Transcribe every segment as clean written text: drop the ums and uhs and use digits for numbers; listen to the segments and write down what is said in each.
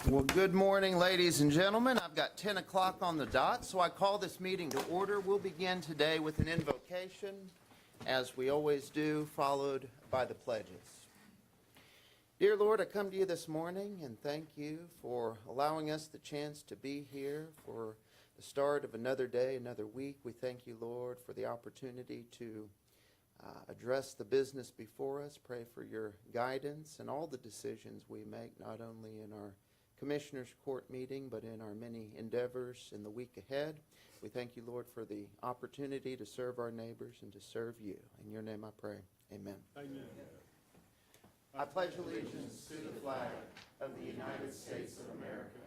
Well, good morning, ladies and gentlemen. I've got 10 o'clock on the dot, so I call this meeting to order. We'll begin today with an invocation, as we always do, followed by the pledges. Dear Lord, I come to you this morning and thank you for allowing us the chance to be here for the start of another day, another week. We thank you, Lord, for the opportunity to address the business before us. Pray for your guidance and all the decisions we make, not only in our Commissioners Court meeting, but in our many endeavors in the week ahead. We thank you, Lord, for the opportunity to serve our neighbors and to serve you. In your name I pray. Amen. Amen. I pledge allegiance to the flag of the United States of America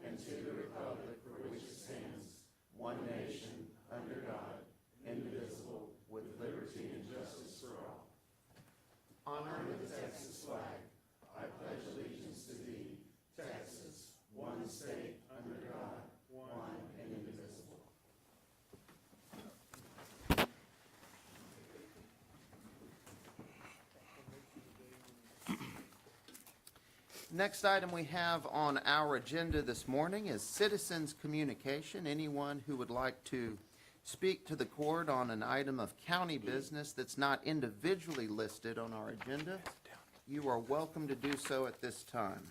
and to the republic for which it stands, one nation, under God, indivisible, with liberty and justice for all. Honor the Texas flag. I pledge allegiance to thee, Texas, one state, under God, one and indivisible. Next item we have on our agenda this morning is citizens communication. Anyone who would like to speak to the court on an item of county business that's not individually listed on our agenda, you are welcome to do so at this time.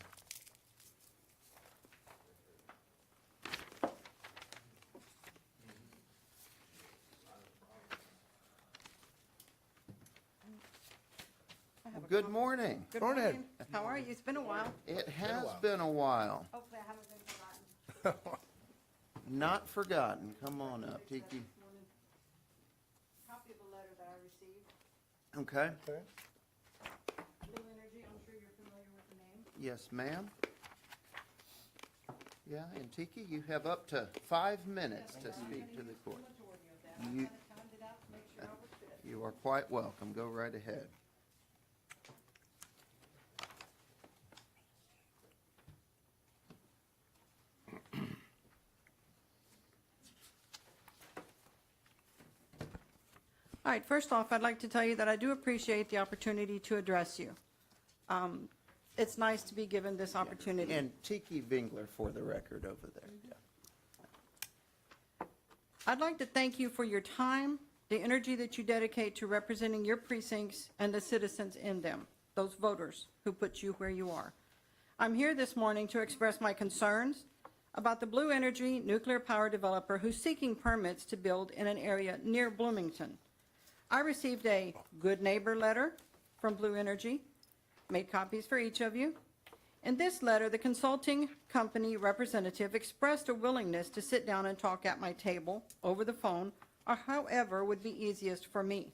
Good morning. Good morning. How are you? It's been a while. It has been a while. Hopefully I haven't been forgotten. Not forgotten. Come on up, Tiki. Copy of the letter that I received. Okay. Blue Energy, I'm sure you're familiar with the name. Yes, ma'am. Yeah, and Tiki, you have up to 5 minutes to speak to the court. Majority of that. I You- kind of timed it out to make sure I was fit. You are quite welcome. Go right ahead. All right, first off, I'd like to tell you that I do appreciate the opportunity to address you. It's nice to be given this opportunity. And Tiki Vingler for the record over there. I'd like to thank you for your time, the energy that you dedicate to representing your precincts and the citizens in them, those voters who put you where you are. I'm here this morning to express my concerns about the Blue Energy nuclear power developer who's seeking permits to build in an area near Bloomington. I received a good neighbor letter from Blue Energy, made copies for each of you. In this letter, the consulting company representative expressed a willingness to sit down and talk at my table over the phone, or however would be easiest for me.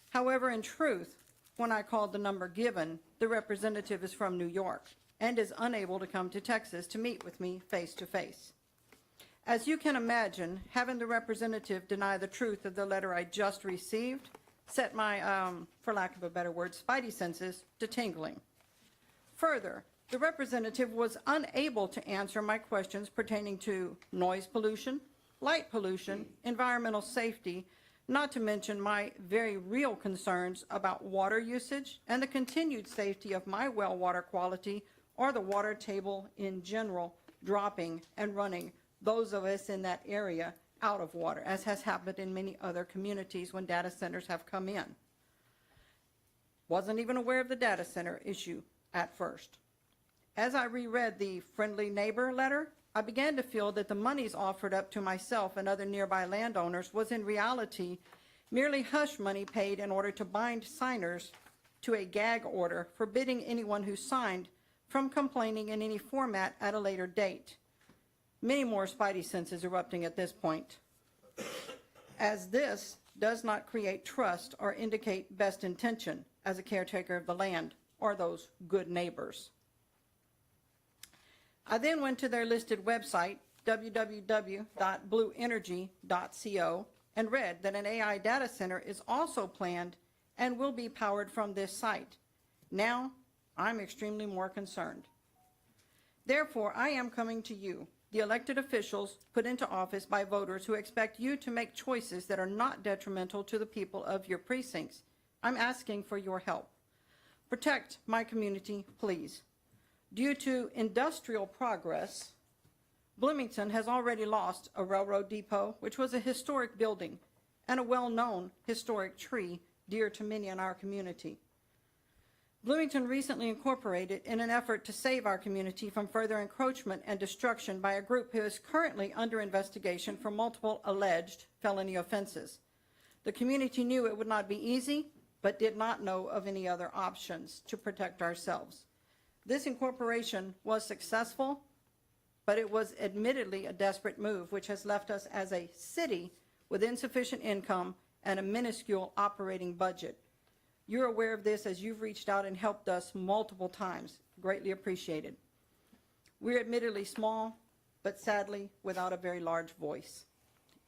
However, in truth, when I called the number given, the representative is from New York and is unable to come to Texas to meet with me face to face. As you can imagine, having the representative deny the truth of the letter I just received set my, for lack of a better word, spidey senses to tingling. Further, the representative was unable to answer my questions pertaining to noise pollution, light pollution, environmental safety, not to mention my very real concerns about water usage and the continued safety of my well water quality or the water table in general dropping and running those of us in that area out of water, as has happened in many other communities when data centers have come in. Wasn't even aware of the data center issue at first. As I reread the friendly neighbor letter, I began to feel that the monies offered up to myself and other nearby landowners was in reality merely hush money paid in order to bind signers to a gag order forbidding anyone who signed from complaining in any format at a later date. Many more spidey senses erupting at this point, as this does not create trust or indicate best intention as a caretaker of the land or those good neighbors. I then went to their listed website, www.blueenergy.co, and read that an AI data center is also planned and will be powered from this site. Now, I'm extremely more concerned. Therefore, I am coming to you, the elected officials put into office by voters who expect you to make choices that are not detrimental to the people of your precincts. I'm asking for your help. Protect my community, please. Due to industrial progress, Bloomington has already lost a railroad depot, which was a historic building, and a well-known historic tree dear to many in our community. Bloomington recently incorporated in an effort to save our community from further encroachment and destruction by a group who is currently under investigation for multiple alleged felony offenses. The community knew it would not be easy, but did not know of any other options to protect ourselves. This incorporation was successful, but it was admittedly a desperate move, which has left us as a city with insufficient income and a minuscule operating budget. You're aware of this as you've reached out and helped us multiple times. Greatly appreciated. We're admittedly small, but sadly without a very large voice.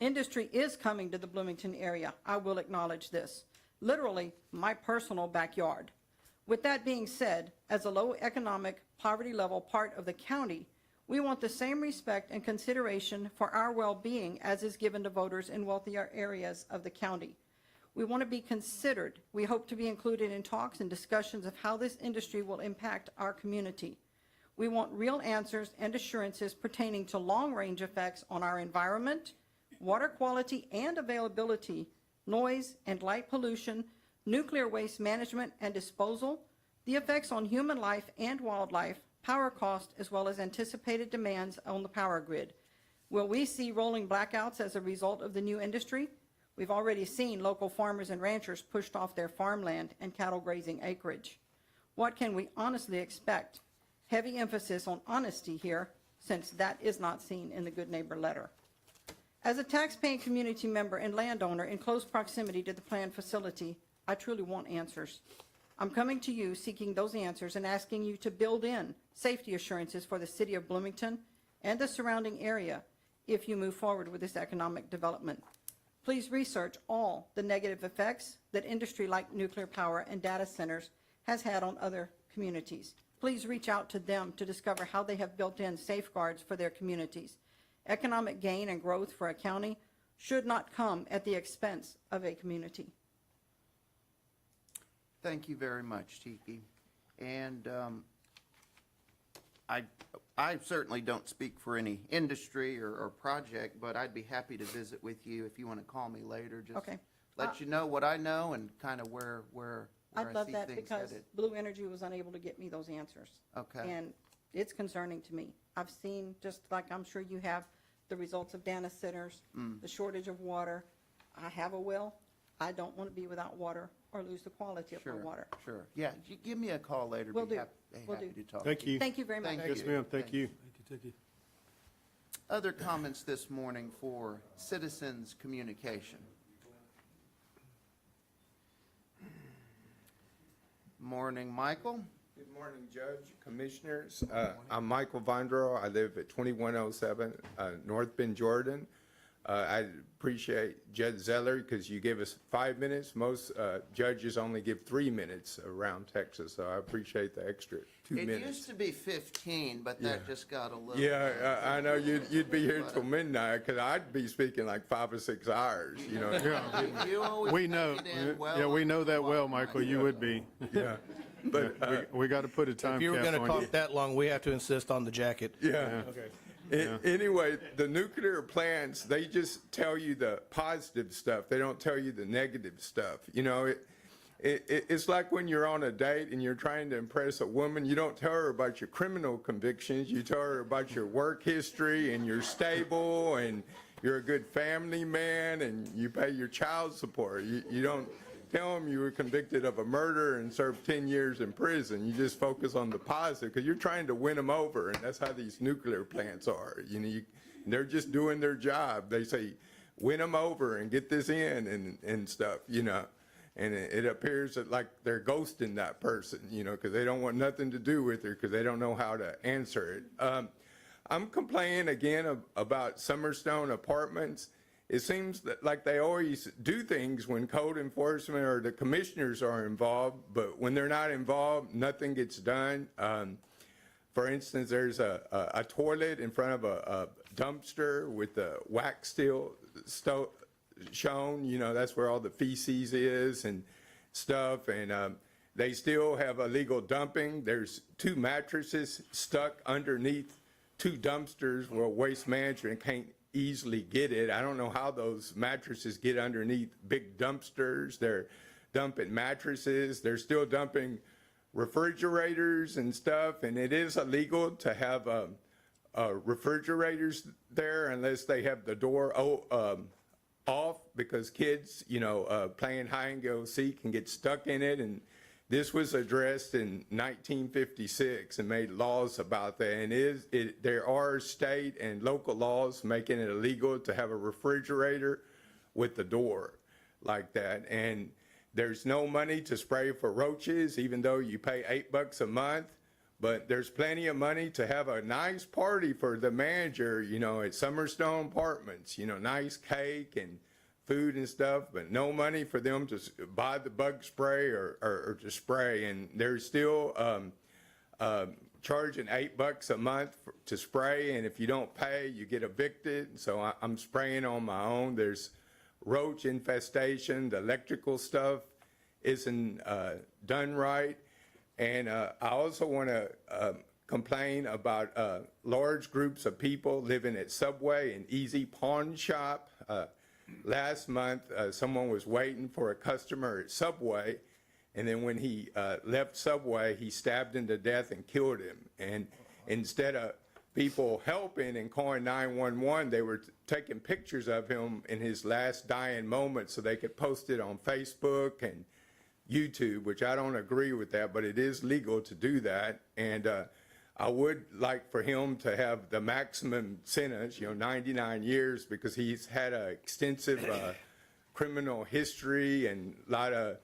Industry is coming to the Bloomington area. I will acknowledge this. Literally, my personal backyard. With that being said, as a low economic poverty level part of the county, we want the same respect and consideration for our well-being as is given to voters in wealthier areas of the county. We want to be considered. We hope to be included in talks and discussions of how this industry will impact our community. We want real answers and assurances pertaining to long-range effects on our environment, water quality and availability, noise and light pollution, nuclear waste management and disposal, the effects on human life and wildlife, power cost, as well as anticipated demands on the power grid. Will we see rolling blackouts as a result of the new industry? We've already seen local farmers and ranchers pushed off their farmland and cattle grazing acreage. What can we honestly expect? Heavy emphasis on honesty here, since that is not seen in the Good Neighbor letter. As a taxpaying community member and landowner in close proximity to the planned facility, I truly want answers. I'm coming to you seeking those answers and asking you to build in safety assurances for the city of Bloomington and the surrounding area if you move forward with this economic development. Please research all the negative effects that industry like nuclear power and data centers has had on other communities. Please reach out to them to discover how they have built in safeguards for their communities. Economic gain and growth for a county should not come at the expense of a community. Thank you very much, Tiki. And I certainly don't speak for any industry or project, but I'd be happy to visit with you if you want to call me later. Just Okay. let you know what I know and kind of where I I'd love see that things because headed. Blue Energy was unable to get me those answers. Okay. And it's concerning to me. I've seen, just like I'm sure you have, the results of data centers, the shortage of water. I have a well. I don't want to be without water or lose the quality of my water. Sure. Yeah, you give me a call later. Will Be do. Will happy do. to talk. Thank to you. you. Thank you very much. Thank Yes, you. ma'am, thank you. Other comments this morning for citizens' communication? Morning, Michael. Good morning, Judge, Commissioners. I'm Michael Vondro. I live at 2107 North Bend, Jordan. I appreciate Judge Zeller because you give us 5 minutes. Most judges only give 3 minutes around Texas, so I appreciate the extra 2 It minutes. used to be 15, but that just got a little. Yeah, I know you'd be here till midnight because I'd be speaking like 5 or 6 hours, you know. You always We make know, it in well yeah, we know under that the well, wire, Michael, you would be. Yeah, but We got to put a time If you were cap going to on talk you. that long, we have to insist on the jacket. yeah. Anyway, the nuclear plants, they just tell you the positive stuff. They don't tell you the negative stuff. You know, it's like when you're on a date and you're trying to impress a woman, you don't tell her about your criminal convictions. You tell her about your work history and you're stable and you're a good family man and you pay your child support. You don't tell them you were convicted of a murder and served 10 years in prison. You just focus on the positive because you're trying to win them over, and that's how these nuclear plants are. You know, they're just doing their job. They say, win them over and get this in and stuff, you know. And it appears that like they're ghosting that person, you know, because they don't want nothing to do with her because they don't know how to answer it. I'm complaining again about Summerstone Apartments. It seems that like they always do things when code enforcement or the commissioners are involved, but when they're not involved, nothing gets done. For instance, there's a toilet in front of a dumpster with the wax still shown. You know, that's where all the feces is and stuff. And they still have illegal dumping. There's 2 mattresses stuck underneath 2 dumpsters where Waste Management can't easily get it. I don't know how those mattresses get underneath big dumpsters. They're dumping mattresses. They're still dumping refrigerators and stuff, and it is illegal to have refrigerators there unless they have the door off, because kids, playing hide and go seek can get stuck in it. And this was addressed in 1956 and made laws about that. And there are state and local laws making it illegal to have a refrigerator with the door like that. And there's no money to spray for roaches, even though you pay $8 a month. But there's plenty of money to have a nice party for the manager, at Summerstone Apartments, nice cake and food and stuff, but no money for them to buy the bug spray or to spray. And they're still charging $8 a month to spray, and if you don't pay, you get evicted. So I'm spraying on my own. There's roach infestation. The electrical stuff isn't done right. And I also want to complain about large groups of people living at Subway and Easy Pawn Shop. Last month, someone was waiting for a customer at Subway, and then when he left Subway, he stabbed him to death and killed him. And instead of people helping and calling 911, they were taking pictures of him in his last dying moments so they could post it on Facebook and YouTube, which I don't agree with that, but it is legal to do that. And I would like for him to have the maximum sentence, 99 years, because he's had an extensive criminal history and a lot of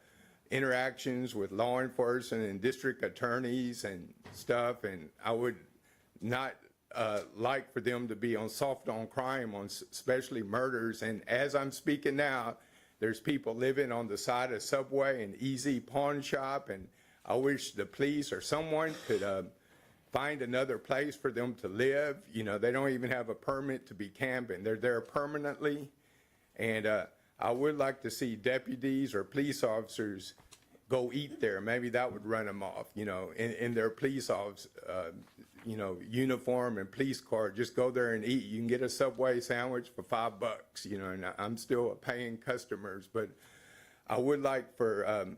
interactions with law enforcement and district attorneys and stuff. And I would not like for them to be on soft on crime, on especially murders. And as I'm speaking now, there's people living on the side of Subway and Easy Pawn Shop, and I wish the police or someone could find another place for them to live. They don't even have a permit to be camping. They're there permanently. And I would like to see deputies or police officers go eat there. Maybe that would run them off, in their police office, uniform and police car. Just go there and eat. You can get a Subway sandwich for $5, and I'm still a paying customers, but I would like for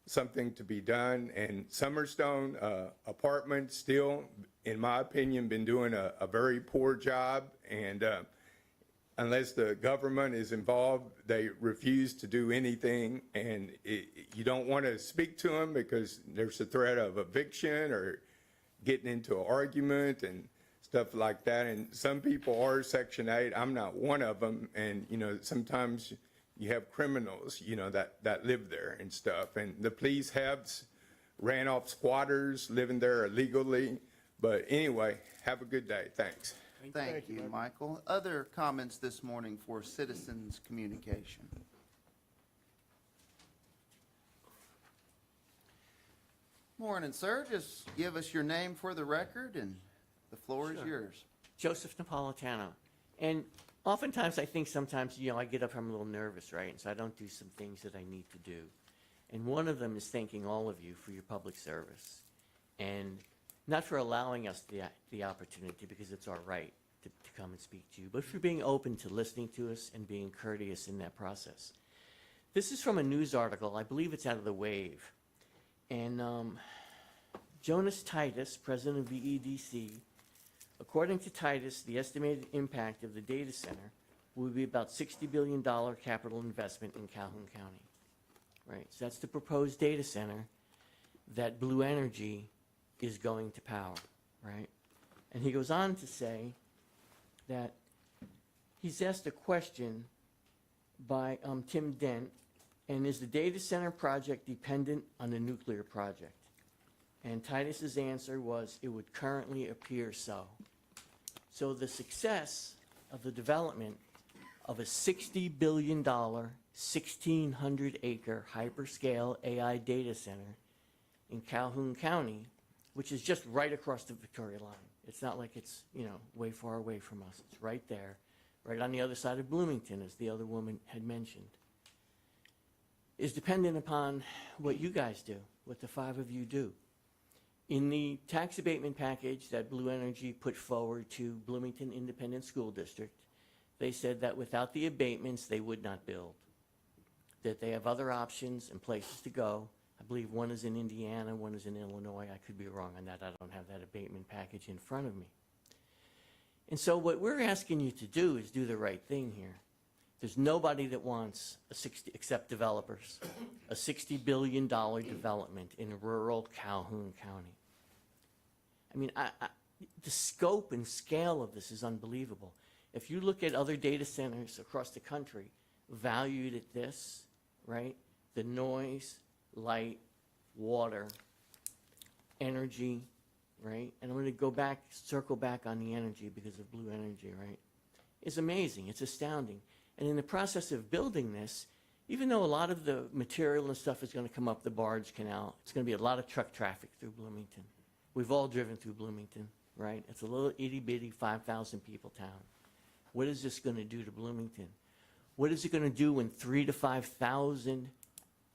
something to be done. And Summerstone Apartments still, in my opinion, been doing a very poor job. And unless the government is involved, they refuse to do anything. And you don't want to speak to them because there's a threat of eviction or getting into an argument and stuff like that. And some people are Section 8. I'm not one of them. And, sometimes you have criminals, that live there and stuff. And the police have ran off squatters living there illegally. But anyway, have a good day. Thanks. Thank you, Michael. Other comments this morning for citizens' communication? Morning, sir. Just give us your name for the record, and the floor is yours. Joseph Napolitano. And oftentimes I think sometimes, I get up, I'm a little nervous, right? And so I don't do some things that I need to do. And one of them is thanking all of you for your public service. And not for allowing us the opportunity, because it's our right to come and speak to you, but for being open to listening to us and being courteous in that process. This is from a news article. I believe it's out of The Wave. And Jonas Titus, president of VEDC, according to Titus, the estimated impact of the data center will be about $60 billion capital investment in Calhoun County. Right, so that's the proposed data center that Blue Energy is going to power, right? And he goes on to say that he's asked a question by Tim Dent, and is the data center project dependent on the nuclear project? And Titus's answer was, it would currently appear so. So the success of the development of a $60 billion, 1,600-acre hyperscale AI data center in Calhoun County, which is just right across the Victoria line. It's not like it's, way far away from us. It's right there, right on the other side of Bloomington, as the other woman had mentioned. is dependent upon what you guys do, what the five of you do. In the tax abatement package that Blue Energy put forward to Bloomington Independent School District, they said that without the abatements, they would not build, that they have other options and places to go. I believe one is in Indiana, one is in Illinois. I could be wrong on that. I don't have that abatement package in front of me. And so what we're asking you to do is do the right thing here. There's nobody that wants except developers, a $60 billion development in rural Calhoun County. I mean, the scope and scale of this is unbelievable. If you look at other data centers across the country valued at this, right, the noise, light, water, energy, right, and I'm going to go back, circle back on the energy because of Blue Energy, right, is amazing. It's astounding. And in the process of building this, even though a lot of the material and stuff is going to come up the Barge Canal, it's going to be a lot of truck traffic through Bloomington. We've all driven through Bloomington, right? It's a little itty-bitty 5,000 people town. What is this going to do to Bloomington? What is it going to do when 3,000 to 5,000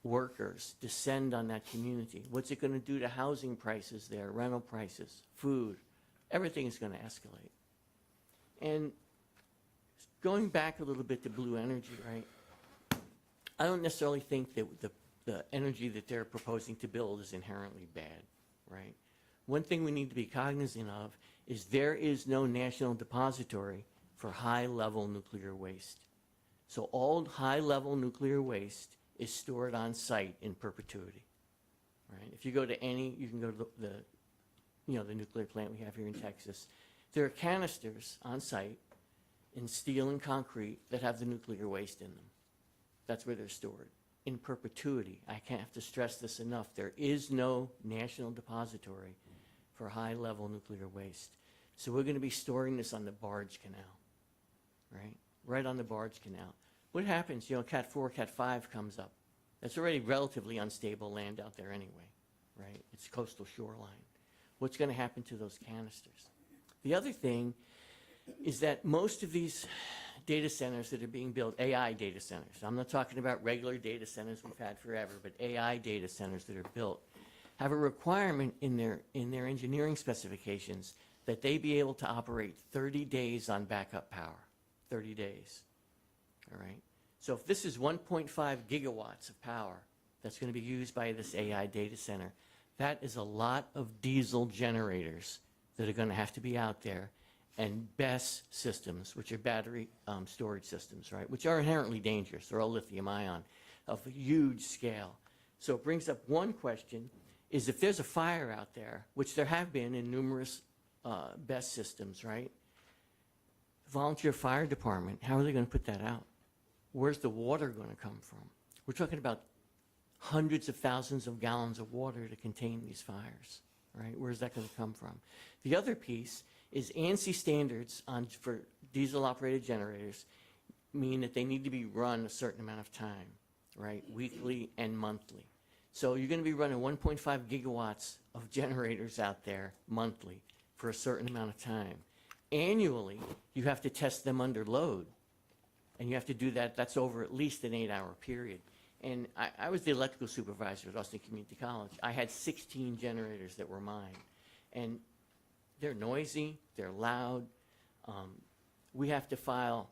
workers descend on that community? What's it going to do to housing prices there, rental prices, food? Everything is going to escalate. And going back a little bit to Blue Energy, right? I don't necessarily think that the energy that they're proposing to build is inherently bad, right? One thing we need to be cognizant of is there is no national depository for high-level nuclear waste. So all high-level nuclear waste is stored on site in perpetuity, right? If you go to any, you can go to the nuclear plant we have here in Texas. There are canisters on site in steel and concrete that have the nuclear waste in them. That's where they're stored in perpetuity. I can't have to stress this enough. There is no national depository for high-level nuclear waste. So we're going to be storing this on the Barge Canal, right? Right on the Barge Canal. What happens, Cat 4, Cat 5 comes up. That's already relatively unstable land out there anyway, right? It's coastal shoreline. What's going to happen to those canisters? The other thing is that most of these data centers that are being built, AI data centers, I'm not talking about regular data centers we've had forever, but AI data centers that are built, have a requirement in their engineering specifications that they be able to operate 30 days on backup power, 30 days, all right? So if this is 1.5 gigawatts of power that's going to be used by this AI data center, that is a lot of diesel generators that are going to have to be out there, and BESS systems, which are battery storage systems, right, which are inherently dangerous. They're all lithium ion of a huge scale. So it brings up one question, is if there's a fire out there, which there have been in numerous BESS systems, right, volunteer fire department, how are they going to put that out? Where's the water going to come from? We're talking about hundreds of thousands of gallons of water to contain these fires, right? Where's that going to come from? The other piece is ANSI standards for diesel-operated generators mean that they need to be run a certain amount of time, right, weekly and monthly. So you're going to be running 1.5 gigawatts of generators out there monthly for a certain amount of time. Annually, you have to test them under load, and you have to do that. That's over at least an 8-hour period. And I was the electrical supervisor at Austin Community College. I had 16 generators that were mine, and they're noisy, they're loud. We have to file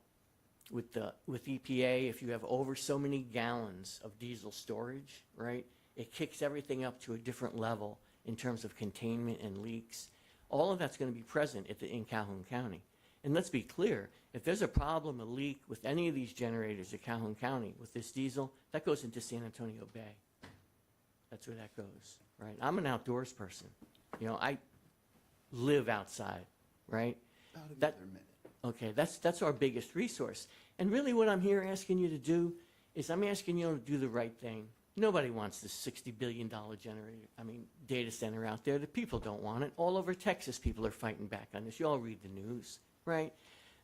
with EPA if you have over so many gallons of diesel storage, right? It kicks everything up to a different level in terms of containment and leaks. All of that's going to be present in Calhoun County. And let's be clear, if there's a problem, a leak with any of these generators at Calhoun County with this diesel, that goes into San Antonio Bay. That's where that goes, right? I'm an outdoors person. I live outside, right? Okay, that's our biggest resource. And really what I'm here asking you to do is I'm asking you to do the right thing. Nobody wants this $60 billion data center out there. The people don't want it. All over Texas, people are fighting back on this. You all read the news, right?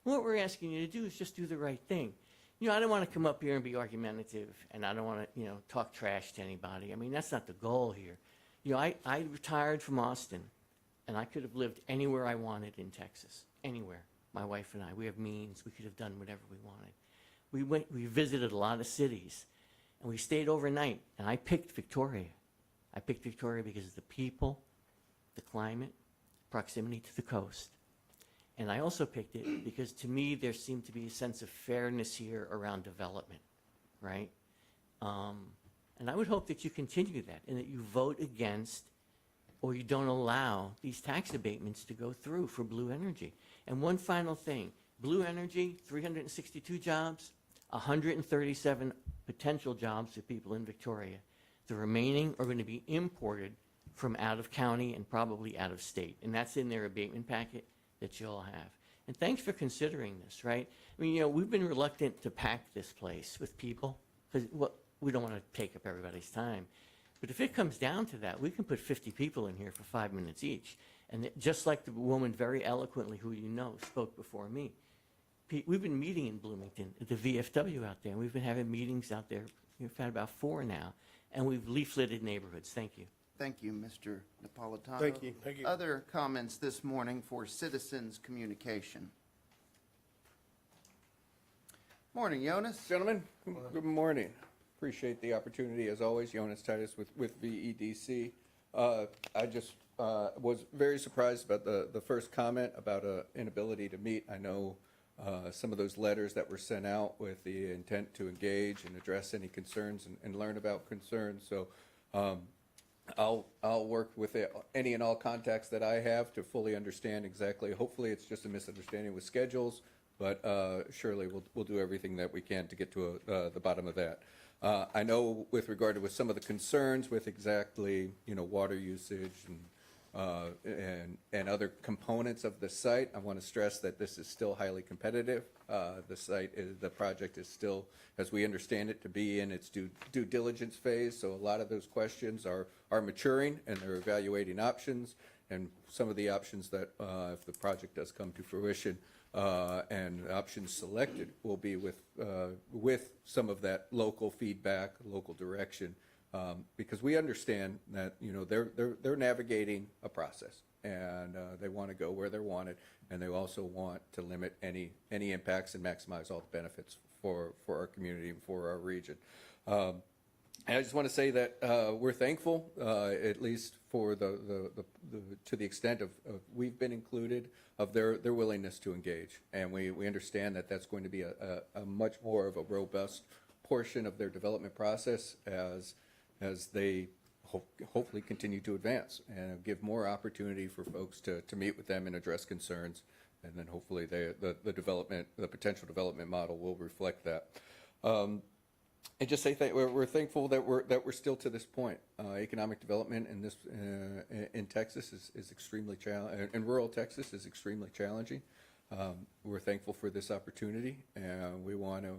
What we're asking you to do is just do the right thing. I don't want to come up here and be argumentative, and I don't want to, talk trash to anybody. That's not the goal here. I retired from Austin, and I could have lived anywhere I wanted in Texas, anywhere. My wife and I, we have means. We could have done whatever we wanted. We visited a lot of cities. And we stayed overnight, and I picked Victoria. I picked Victoria because of the people, the climate, proximity to the coast. And I also picked it because to me, there seemed to be a sense of fairness here around development, right? And I would hope that you continue that and that you vote against or you don't allow these tax abatements to go through for Blue Energy. And one final thing, Blue Energy, 362 jobs, 137 potential jobs for people in Victoria. The remaining are going to be imported from out of county and probably out of state. And that's in their abatement packet that you all have. And thanks for considering this, right? I mean, you know, we've been reluctant to pack this place with people because we don't want to take up everybody's time. But if it comes down to that, we can put 50 people in here for 5 minutes each. And just like the woman very eloquently, who you know, spoke before me, we've been meeting in Bloomington at the VFW out there, and we've been having meetings out there. We've had about 4 now, and we've leafleted neighborhoods. Thank you. Thank you, Mr. Napolitano. Thank you. Thank you. Other comments this morning for citizens' communication? Morning, Jonas. Gentlemen, good morning. Appreciate the opportunity, as always. Jonas Titus with VEDC. I just was very surprised about the first comment about inability to meet. I know some of those letters that were sent out with the intent to engage and address any concerns and learn about concerns. So I'll work with any and all contacts that I have to fully understand exactly. Hopefully, it's just a misunderstanding with schedules, but surely we'll do everything that we can to get to the bottom of that. I know with regard to some of the concerns with exactly, water usage and other components of the site, I want to stress that this is still highly competitive. The project is still, as we understand it, to be in its due diligence phase. So a lot of those questions are maturing, and they're evaluating options. And some of the options that, if the project does come to fruition, and options selected will be with some of that local feedback, local direction, because we understand that they're navigating a process, and they want to go where they're wanted, and they also want to limit any impacts and maximize all the benefits for our community and for our region. And I just want to say that we're thankful, at least for to the extent of we've been included, of their willingness to engage, and we understand that that's going to be a much more of a robust portion of their development process as they hopefully continue to advance and give more opportunity for folks to meet with them and address concerns, and then hopefully the potential development model will reflect that. And just say we're thankful that we're still to this point. Economic development in Texas is extremely challenging. In rural Texas is extremely challenging. We're thankful for this opportunity, and we want to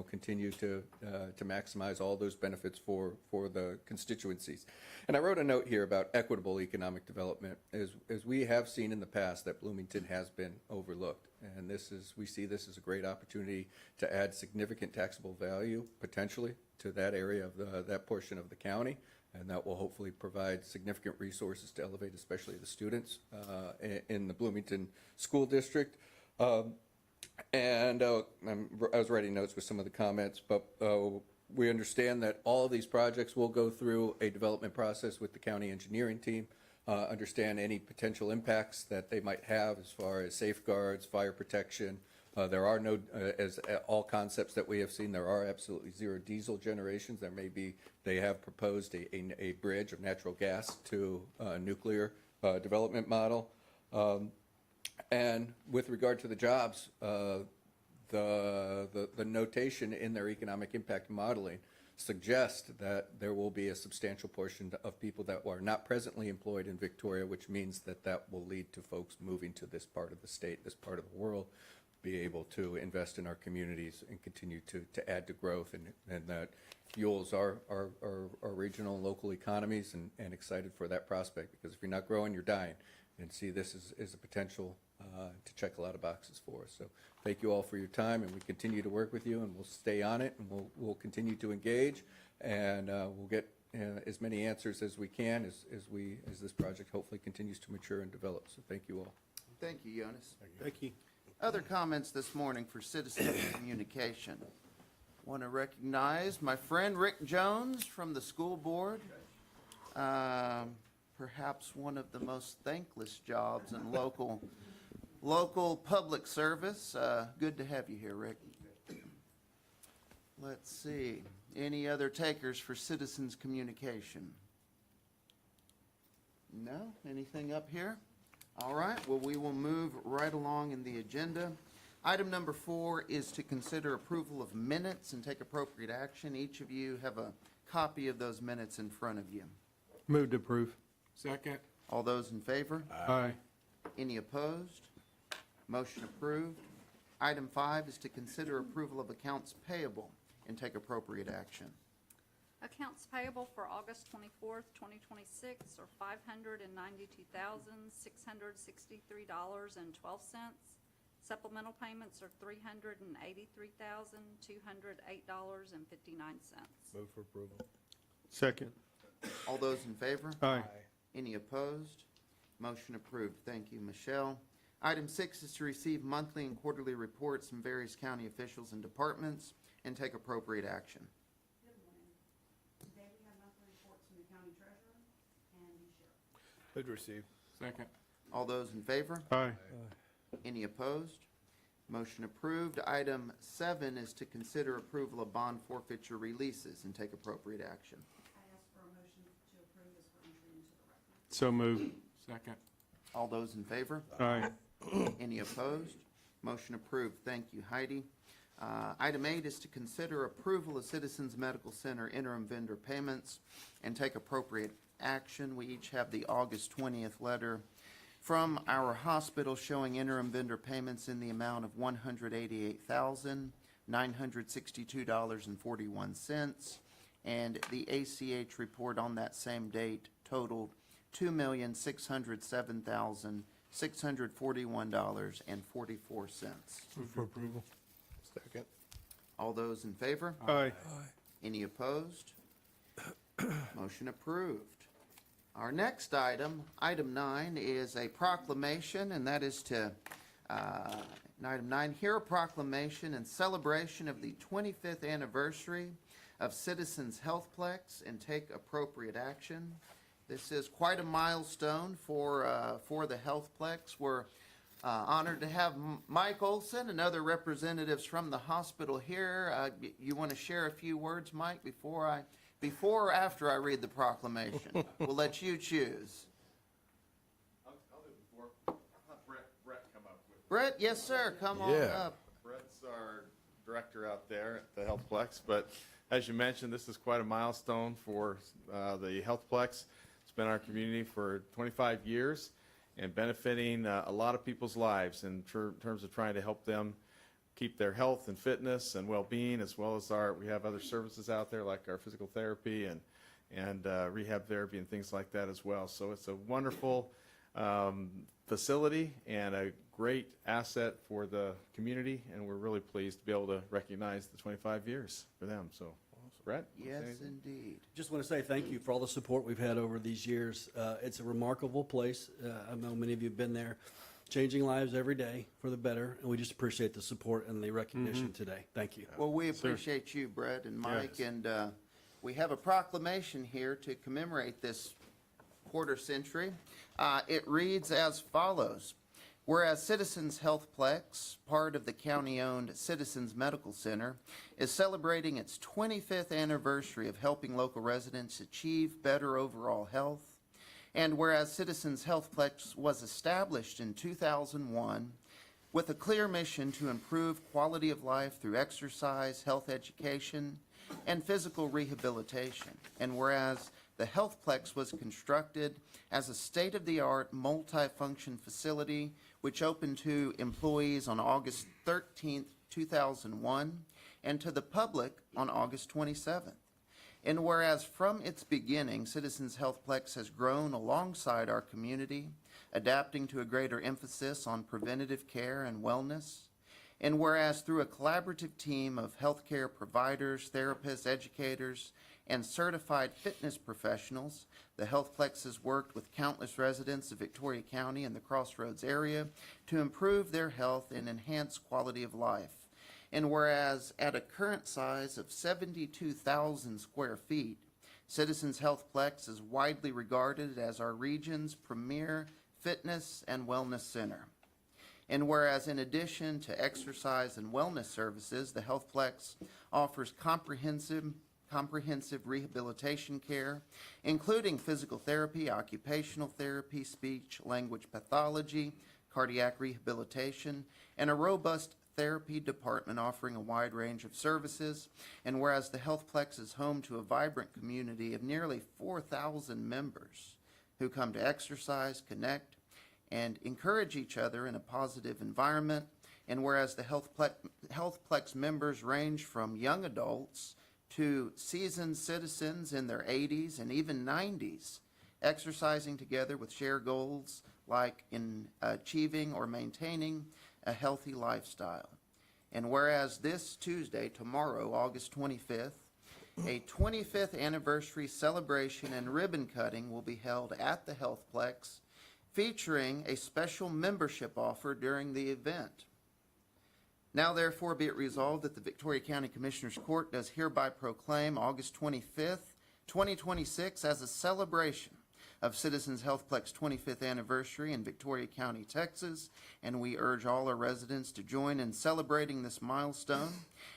continue to maximize all those benefits for the constituencies. And I wrote a note here about equitable economic development, as we have seen in the past that Bloomington has been overlooked, and we see this as a great opportunity to add significant taxable value potentially to that area of that portion of the county. And that will hopefully provide significant resources to elevate, especially the students in the Bloomington School District. I was writing notes with some of the comments, but we understand that all of these projects will go through a development process with the county engineering team, understand any potential impacts that they might have as far as safeguards, fire protection. There are no, as all concepts that we have seen, there are absolutely zero diesel generations. They have proposed a bridge of natural gas to a nuclear development model. And with regard to the jobs, the notation in their economic impact modeling suggests that there will be a substantial portion of people that are not presently employed in Victoria, which means that will lead to folks moving to this part of the state, this part of the world, be able to invest in our communities and continue to add to growth, and that fuels our regional and local economies, and excited for that prospect, because if you're not growing, you're dying, and see this is a potential to check a lot of boxes for us. So thank you all for your time, and we continue to work with you, and we'll stay on it, and we'll continue to engage, and we'll get as many answers as we can as this project hopefully continues to mature and develop. So thank you all. Thank you, Jonas. Thank you. Other comments this morning for citizen communication? Want to recognize my friend Rick Jones from the school board. Perhaps one of the most thankless jobs in local public service. Good to have you here, Rick. Let's see. Any other takers for citizens communication? No? Anything up here? All right, well, we will move right along in the agenda. Item number 4 is to consider approval of minutes and take appropriate action. Each of you have a copy of those minutes in front of you. Move to approve. Second. All those in favor? Aye. Any opposed? Motion approved. Item 5 is to consider approval of accounts payable and take appropriate action. Accounts payable for August 24th, 2026 are $592,663.12. Supplemental payments are $383,208.59. Move for approval. Second. All those in favor? Aye. Any opposed? Motion approved. Thank you, Michelle. Item 6 is to receive monthly and quarterly reports from various county officials and departments and take appropriate action. Good morning. Today we have monthly reports from the county treasurer and the sheriff. Move to receive. Second. All those in favor? Aye. Any opposed? Motion approved. Item 7 is to consider approval of bond forfeiture releases and take appropriate action. I ask for a motion to approve this for entry into the record. So move. Second. All those in favor? Aye. Any opposed? Motion approved. Thank you, Heidi. Item 8 is to consider approval of Citizens Medical Center interim vendor payments and take appropriate action. We each have the August 20th letter from our hospital showing interim vendor payments in the amount of $188,962.41, and the ACH report on that same date totaled $2,607,641.44. Move for approval. Second. All those in favor? Aye. Any opposed? Motion approved. Our next item, item 9, is a proclamation, and that is to, item 9, hear a proclamation in celebration of the 25th anniversary of Citizens Healthplex and take appropriate action. This is quite a milestone for the Healthplex. We're honored to have Mike Olson and other representatives from the hospital here. You want to share a few words, Mike, before or after I read the proclamation? We'll let you choose. I'll do it before. I'll have Brett come up with it. Brett, yes, sir, come on Yeah. up. Brett's our director out there at the Healthplex, but as you mentioned, this is quite a milestone for the Healthplex. It's been our community for 25 years and benefiting a lot of people's lives in terms of trying to help them keep their health and fitness and well-being, as well as we have other services out there like our physical therapy and rehab therapy and things like that as well. So it's a wonderful facility and a great asset for the community, and we're really pleased to be able to recognize the 25 years for them. So, Brett? Yes, indeed. Just want to say thank you for all the support we've had over these years. It's a remarkable place. I know many of you have been there, changing lives every day for the better, and we just appreciate the support and the recognition today. Thank you. Well, we appreciate you, Brett and Mike, and we have a proclamation here to commemorate this quarter century. It reads as follows. Whereas Citizens Healthplex, part of the county-owned Citizens Medical Center, is celebrating its 25th anniversary of helping local residents achieve better overall health, and whereas Citizens Healthplex was established in 2001 with a clear mission to improve quality of life through exercise, health education, and physical rehabilitation, and whereas the Healthplex was constructed as a state-of-the-art multi-function facility which opened to employees on August 13th, 2001, and to the public on August 27th. And whereas from its beginning, Citizens Healthplex has grown alongside our community, adapting to a greater emphasis on preventative care and wellness, and whereas through a collaborative team of healthcare providers, therapists, educators, and certified fitness professionals, the Healthplex has worked with countless residents of Victoria County and the Crossroads area to improve their health and enhance quality of life. And whereas at a current size of 72,000 square feet, Citizens Healthplex is widely regarded as our region's premier fitness and wellness center. And whereas in addition to exercise and wellness services, the Healthplex offers comprehensive rehabilitation care, including physical therapy, occupational therapy, speech, language pathology, cardiac rehabilitation, and a robust therapy department offering a wide range of services. And whereas the Healthplex is home to a vibrant community of nearly 4,000 members who come to exercise, connect, and encourage each other in a positive environment. And whereas the Healthplex members range from young adults to seasoned citizens in their 80s and even 90s, exercising together with shared goals like in achieving or maintaining a healthy lifestyle. And whereas this Tuesday, tomorrow, August 25th, a 25th anniversary celebration and ribbon cutting will be held at the Healthplex, featuring a special membership offer during the event. Now therefore be it resolved that the Victoria County Commissioners Court does hereby proclaim August 25th, 2026 as a celebration of Citizens Healthplex 25th anniversary in Victoria County, Texas, and we urge all our residents to join in celebrating this milestone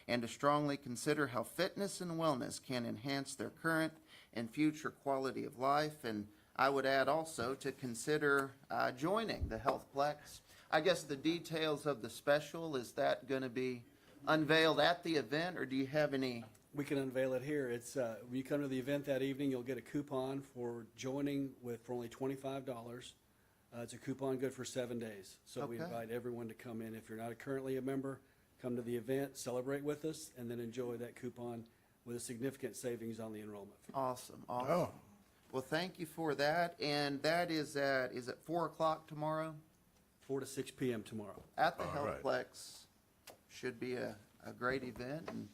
and to strongly consider how fitness and wellness can enhance their current and future quality of life. And I would add also to consider joining the Healthplex. I guess the details of the special, is that going to be unveiled at the event, or do you have any? We can unveil it here. It's, when you come to the event that evening, you'll get a coupon for joining for only $25. It's a coupon good for 7 days. So we Okay. invite everyone to come in. If you're not currently a member, come to the event, celebrate with us, and then enjoy that coupon with a significant savings on the enrollment fee. Awesome, awesome. Well, thank you for that. And that is it 4 o'clock tomorrow? 4 to 6 p.m. tomorrow. At the Healthplex. Should be a great event, and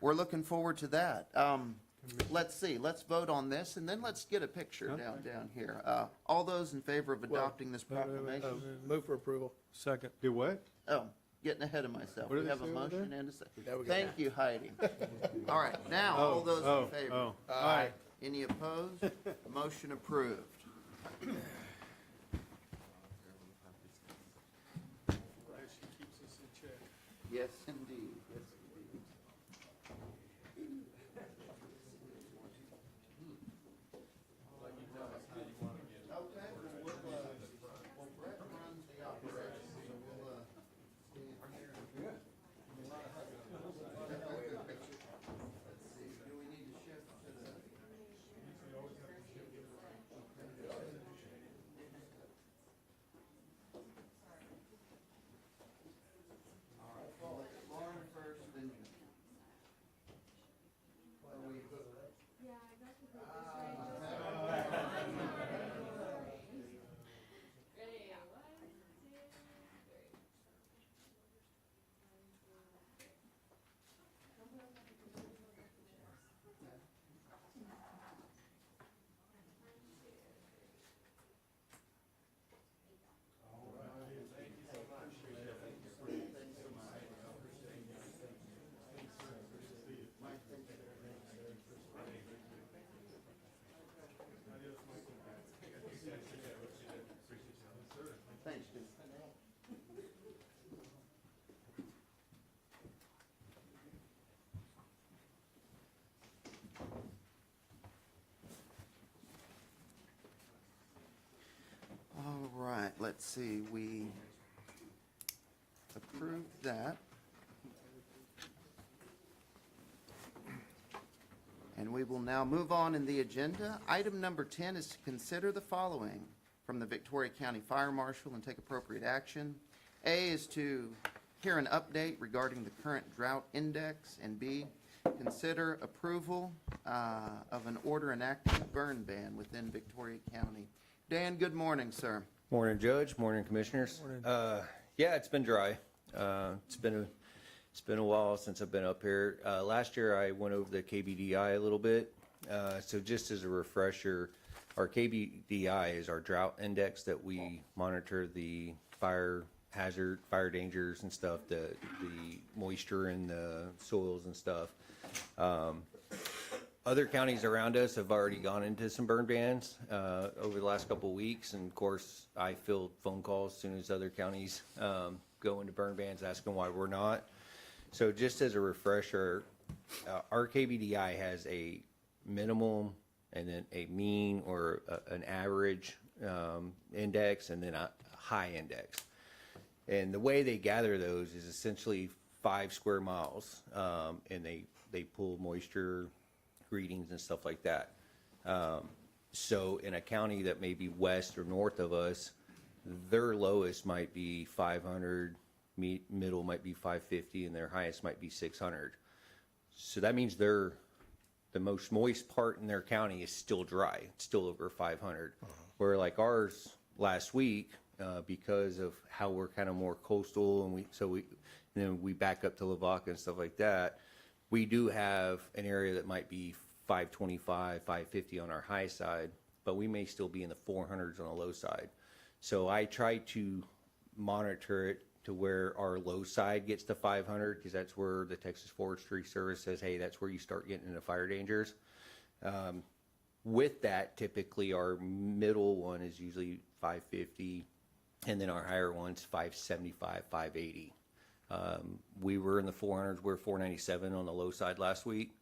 we're looking forward to that. Let's see, let's vote on this, and then let's get a picture down here. All those in favor of adopting this proclamation? Move for approval. Second. Do what? Oh, getting ahead of myself. What We did have it a say over motion there? and a second. There we go. Thank you, Heidi. All right, now, all those in favor? Aye. Any opposed? Motion approved. Yes, indeed. Yes, indeed. Okay, well, Brett runs the operation, so we'll, stand here. Let's see, do we need to shift to the? All right, well, Lauren first, then you. Are we? Thanks, dude. All right, let's see, we approved that. And we will now move on in the agenda. Item number 10 is to consider the following from the Victoria County Fire Marshal and take appropriate action. A is to hear an update regarding the current drought index, and B, consider approval of an order enacting a burn ban within Victoria County. Dan, good morning, sir. Morning, Judge. Morning, Commissioners. Yeah, it's been dry. It's been a while since I've been up here. Last year, I went over the KBDI a little bit. So just as a refresher, our KBDI is our drought index that we monitor the fire hazard, fire dangers and stuff, the moisture in the soils and stuff. Other counties around us have already gone into some burn bans over the last couple of weeks, and of course, I field phone calls as soon as other counties go into burn bans, asking why we're not. So just as a refresher, our KBDI has a minimum and then a mean or an average index, and then a high index. And the way they gather those is essentially 5 square miles, and they pull moisture readings and stuff like that. So in a county that may be west or north of us, their lowest might be 500, middle might be 550, and their highest might be 600. So that means the most moist part in their county is still dry. It's still over 500. Where like ours last week, because of how we're kind of more coastal, and we back up to Lavaca and stuff like that, we do have an area that might be 525, 550 on our high side, but we may still be in the 400s on the low side. So I try to monitor it to where our low side gets to 500, because that's where the Texas Forestry Service says, hey, that's where you start getting into fire dangers. With that, typically our middle one is usually 550, and then our higher one's 575, 580. We were in the 400s, we're 497 on the low side last week.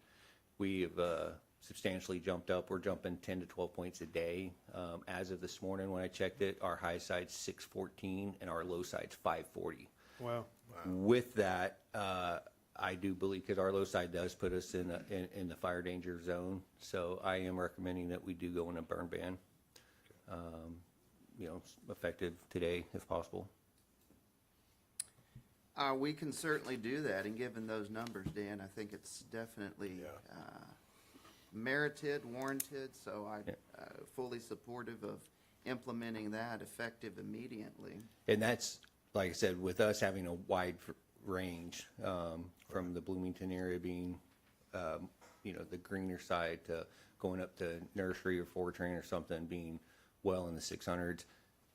We have substantially jumped up. We're jumping 10 to 12 points a day. As of this morning when I checked it, our high side's 614 and our low side's 540. Wow. With that, I do believe, because our low side does put us in the fire danger zone, so I am recommending that we do go in a burn ban, effective today if possible. We can certainly do that, and given those numbers, Dan, I think it's definitely merited, warranted, so I'm fully supportive of implementing that effective immediately. And that's, like I said, with us having a wide range, from the Bloomington area being, the greener side to going up to nursery or Fortran or something being well in the 600s.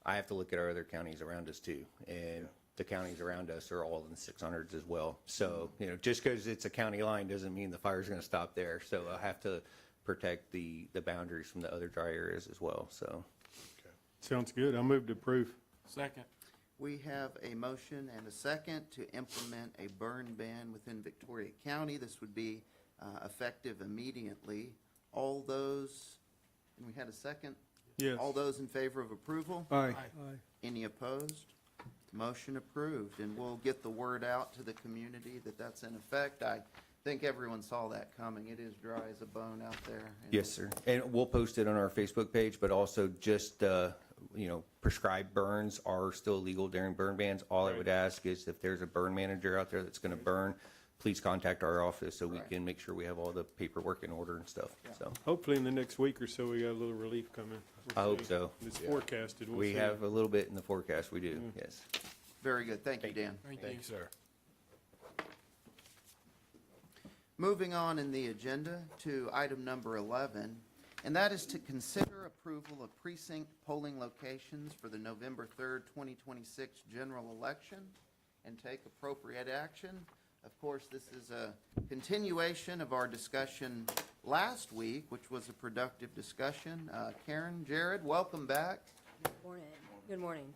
I have to look at our other counties around us too. And the counties around us are all in the 600s as well. So, just because it's a county line doesn't mean the fire's going to stop there. So I have to protect the boundaries from the other dry areas as well, so. Sounds good. I move to approve. Second. We have a motion and a second to implement a burn ban within Victoria County. This would be effective immediately. All those, and we had a second? Yes. All those in favor of approval? Aye. Any opposed? Motion approved, and we'll get the word out to the community that that's in effect. I think everyone saw that coming. It is dry as a bone out there. Yes, sir. And we'll post it on our Facebook page, but also just, prescribed burns are still legal during burn bans. All I would ask is if there's a burn manager out there that's going to burn, please contact our office so we can make sure we have all the paperwork in order and stuff, so. Hopefully in the next week or so, we got a little relief coming. I hope so. It's forecasted. We'll We see. have a little bit in the forecast, we do, yes. Very good. Thank you, Dan. Thank you, sir. Moving on in the agenda to item number 11, and that is to consider approval of precinct polling locations for the November 3rd, 2026 general election and take appropriate action. Of course, this is a continuation of our discussion last week, which was a productive discussion. Karen, Jared, welcome back. Good morning. Good morning.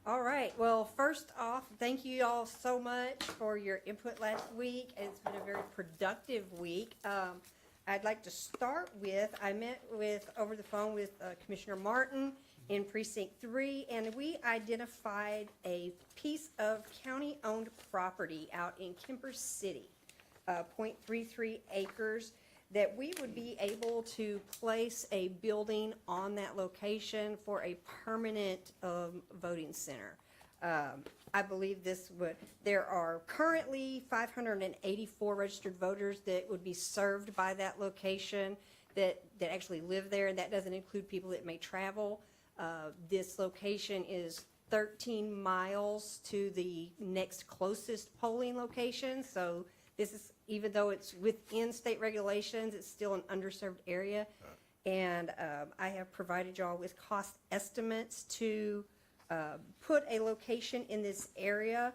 All right. Well, first off, thank you all so much for your input last week. It's been a very productive week. I'd like to start with, I met over the phone with Commissioner Martin in Precinct 3, and we identified a piece of county-owned property out in Kemper City, 0.33 acres, that we would be able to place a building on that location for a permanent voting center. I believe there are currently 584 registered voters that would be served by that location that actually live there, and that doesn't include people that may travel. This location is 13 miles to the next closest polling location, so this is, even though it's within state regulations, it's still an underserved area. And I have provided y'all with cost estimates to put a location in this area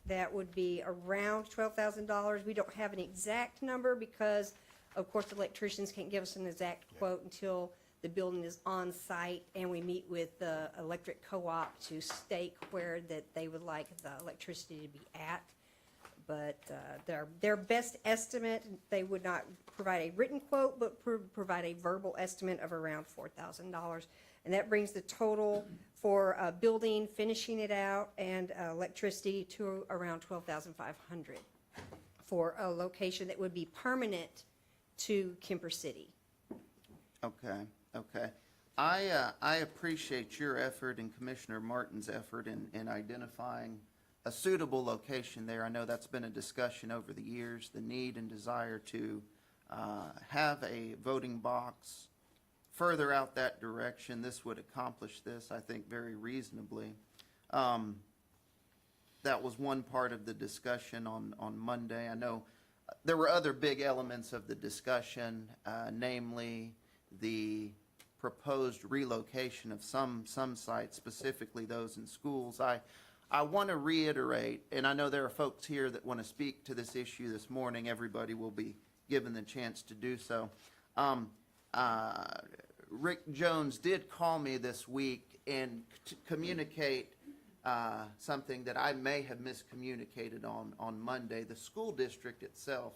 that would be around $12,000. We don't have an exact number because, of course, the electricians can't give us an exact quote until the building is on site and we meet with the electric co-op to stake where that they would like the electricity to be at. But their best estimate, they would not provide a written quote, but provide a verbal estimate of around $4,000. And that brings the total for building, finishing it out, and electricity to around $12,500 for a location that would be permanent to Kemper City. Okay, okay. I appreciate your effort and Commissioner Martin's effort in identifying a suitable location there. I know that's been a discussion over the years, the need and desire to have a voting box further out that direction. This would accomplish this, I think, very reasonably. That was one part of the discussion on Monday. I know there were other big elements of the discussion, namely the proposed relocation of some sites, specifically those in schools. I want to reiterate, and I know there are folks here that want to speak to this issue this morning. Everybody will be given the chance to do so. Rick Jones did call me this week and communicate something that I may have miscommunicated on Monday. The school district itself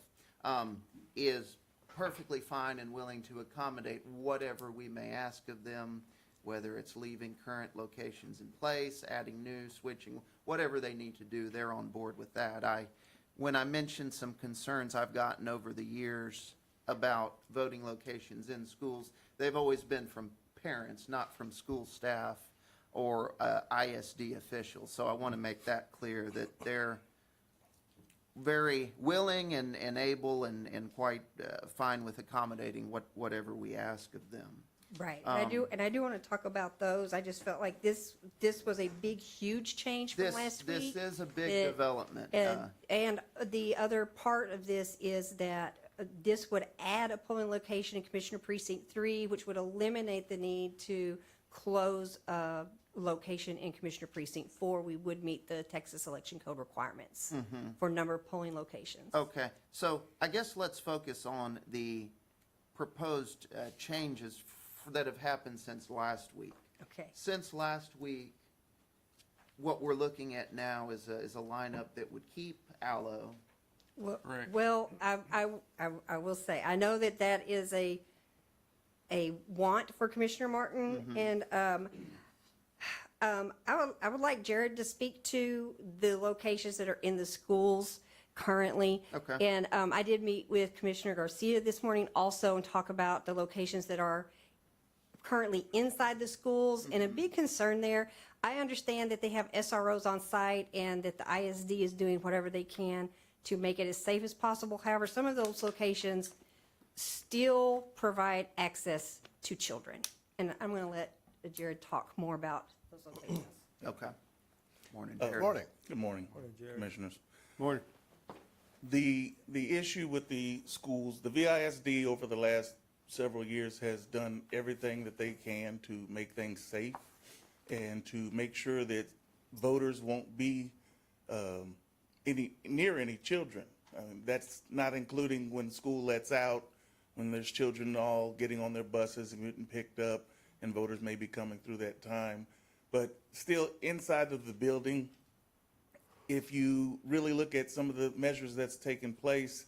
is perfectly fine and willing to accommodate whatever we may ask of them, whether it's leaving current locations in place, adding new, switching, whatever they need to do, they're on board with that. When I mentioned some concerns I've gotten over the years about voting locations in schools, they've always been from parents, not from school staff or ISD officials. So I want to make that clear that they're very willing and able and quite fine with accommodating whatever we ask of them. Right, and I do want to talk about those. I just felt like this was a big, huge change from last week. This is a big development. And the other part of this is that this would add a polling location in Commissioner Precinct 3, which would eliminate the need to close a location in Commissioner Precinct 4. We would meet the Texas Election Code requirements for number of polling locations. Okay, so I guess let's focus on the proposed changes that have happened since last week. Okay. Since last week, what we're looking at now is a lineup that would keep Allo. Well, I will say, I know that is a want for Commissioner Martin, and I would like Jared to speak to the locations that are in the schools currently. Okay. And I did meet with Commissioner Garcia this morning also and talk about the locations that are currently inside the schools. And a big concern there, I understand that they have SROs on site and that the ISD is doing whatever they can to make it as safe as possible. However, some of those locations still provide access to children. And I'm going to let Jared talk more about those locations. Okay. Morning, Jared. Morning. Good morning, Commissioners. Morning. The issue with the schools, the VISD over the last several years has done everything that they can to make things safe and to make sure that voters won't be near any children. That's not including when school lets out, when there's children all getting on their buses and getting picked up, and voters may be coming through that time. But still, inside of the building, if you really look at some of the measures that's taken place,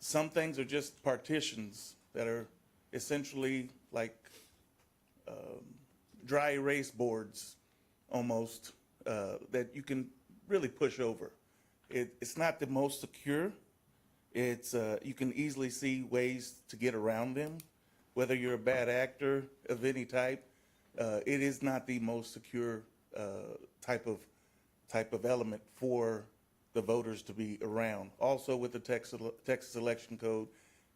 some things are just partitions that are essentially like dry erase boards almost that you can really push over. It's not the most secure. It's you can easily see ways to get around them. Whether you're a bad actor of any type, it is not the most secure type of element for the voters to be around. Also, with the Texas Election Code,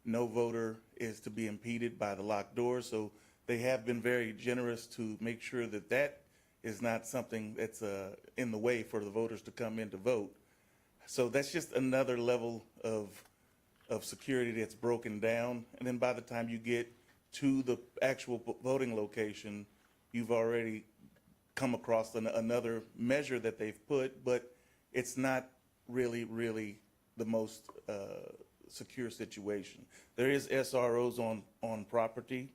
no voter is to be impeded by the locked doors. So they have been very generous to make sure that that is not something that's in the way for the voters to come in to vote. So that's just another level of security that's broken down. And then by the time you get to the actual voting location, you've already come across another measure that they've put, but it's not really the most secure situation. There is SROs on property,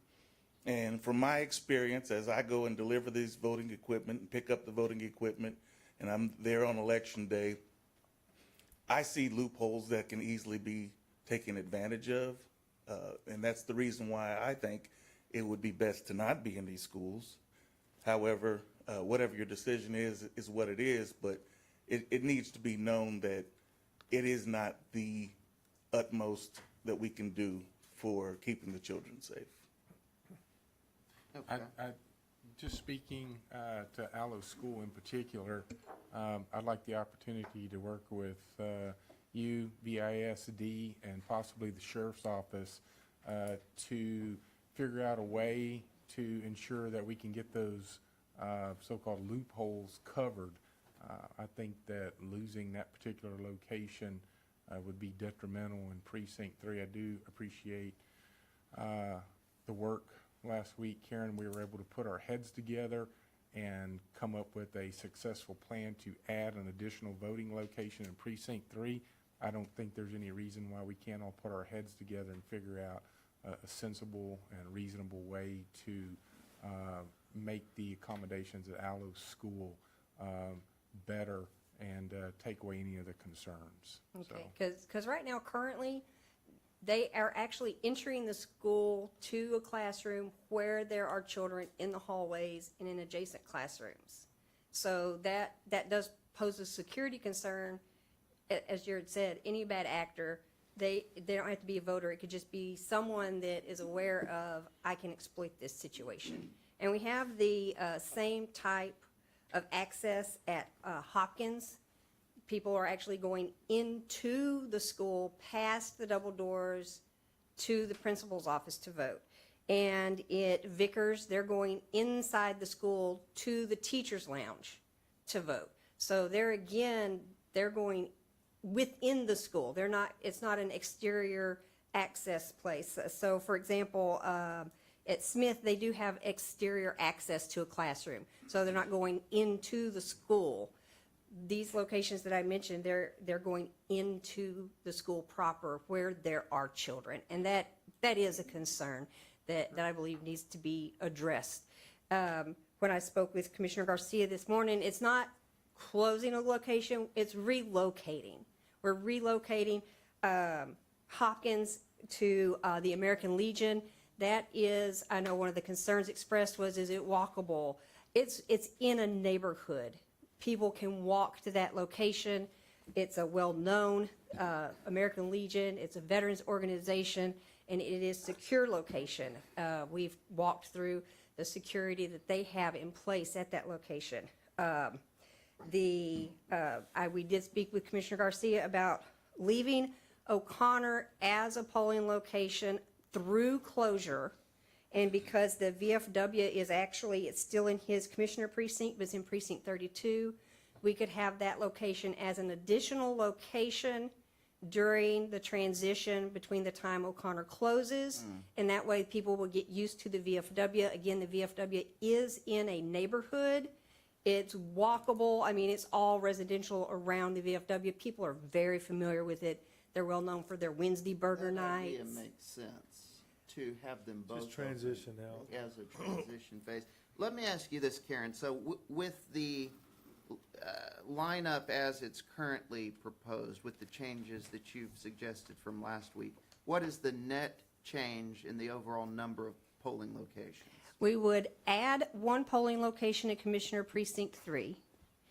and from my experience, as I go and deliver these voting equipment and pick up the voting equipment, and I'm there on election day, I see loopholes that can easily be taken advantage of, and that's the reason why I think it would be best to not be in these schools. However, whatever your decision is what it is, but it needs to be known that it is not the utmost that we can do for keeping the children safe. Okay. Just speaking to Allo School in particular, I'd like the opportunity to work with you, VISD, and possibly the Sheriff's Office to figure out a way to ensure that we can get those so-called loopholes covered. I think that losing that particular location would be detrimental in Precinct 3. I do appreciate the work last week, Karen. We were able to put our heads together and come up with a successful plan to add an additional voting location in Precinct 3. I don't think there's any reason why we can't all put our heads together and figure out a sensible and reasonable way to make the accommodations at Allo School better and take away any of the concerns. Okay, because right now, currently, they are actually entering the school to a classroom where there are children in the hallways and in adjacent classrooms. So that does pose a security concern. As Jared said, any bad actor, they don't have to be a voter. It could just be someone that is aware of, I can exploit this situation. And we have the same type of access at Hopkins. People are actually going into the school, past the double doors, to the principal's office to vote. And at Vickers, they're going inside the school to the teacher's lounge to vote. So they're going within the school. It's not an exterior access place. So for example, at Smith, they do have exterior access to a classroom. So they're not going into the school. These locations that I mentioned, they're going into the school proper where there are children. And that is a concern that I believe needs to be addressed. When I spoke with Commissioner Garcia this morning, it's not closing a location, it's relocating. We're relocating Hopkins to the American Legion. That is, I know one of the concerns expressed was, is it walkable? It's in a neighborhood. People can walk to that location. It's a well-known American Legion. It's a veterans organization, and it is a secure location. We've walked through the security that they have in place at that location. We did speak with Commissioner Garcia about leaving O'Connor as a polling location through closure. And because the VFW is actually, it's still in his commissioner precinct, but it's in precinct 32, we could have that location as an additional location during the transition between the time O'Connor closes. And that way people will get used to the VFW. Again, the VFW is in a neighborhood. It's walkable. I mean, it's all residential around the VFW. People are very familiar with it. They're well known for their Wednesday burger nights. That idea makes sense, to have them both. Just transition out. As a transition phase. Let me ask you this, Karen. So with the lineup as it's currently proposed, with the changes that you've suggested from last week, what is the net change in the overall number of polling locations? We would add one polling location in Commissioner Precinct 3.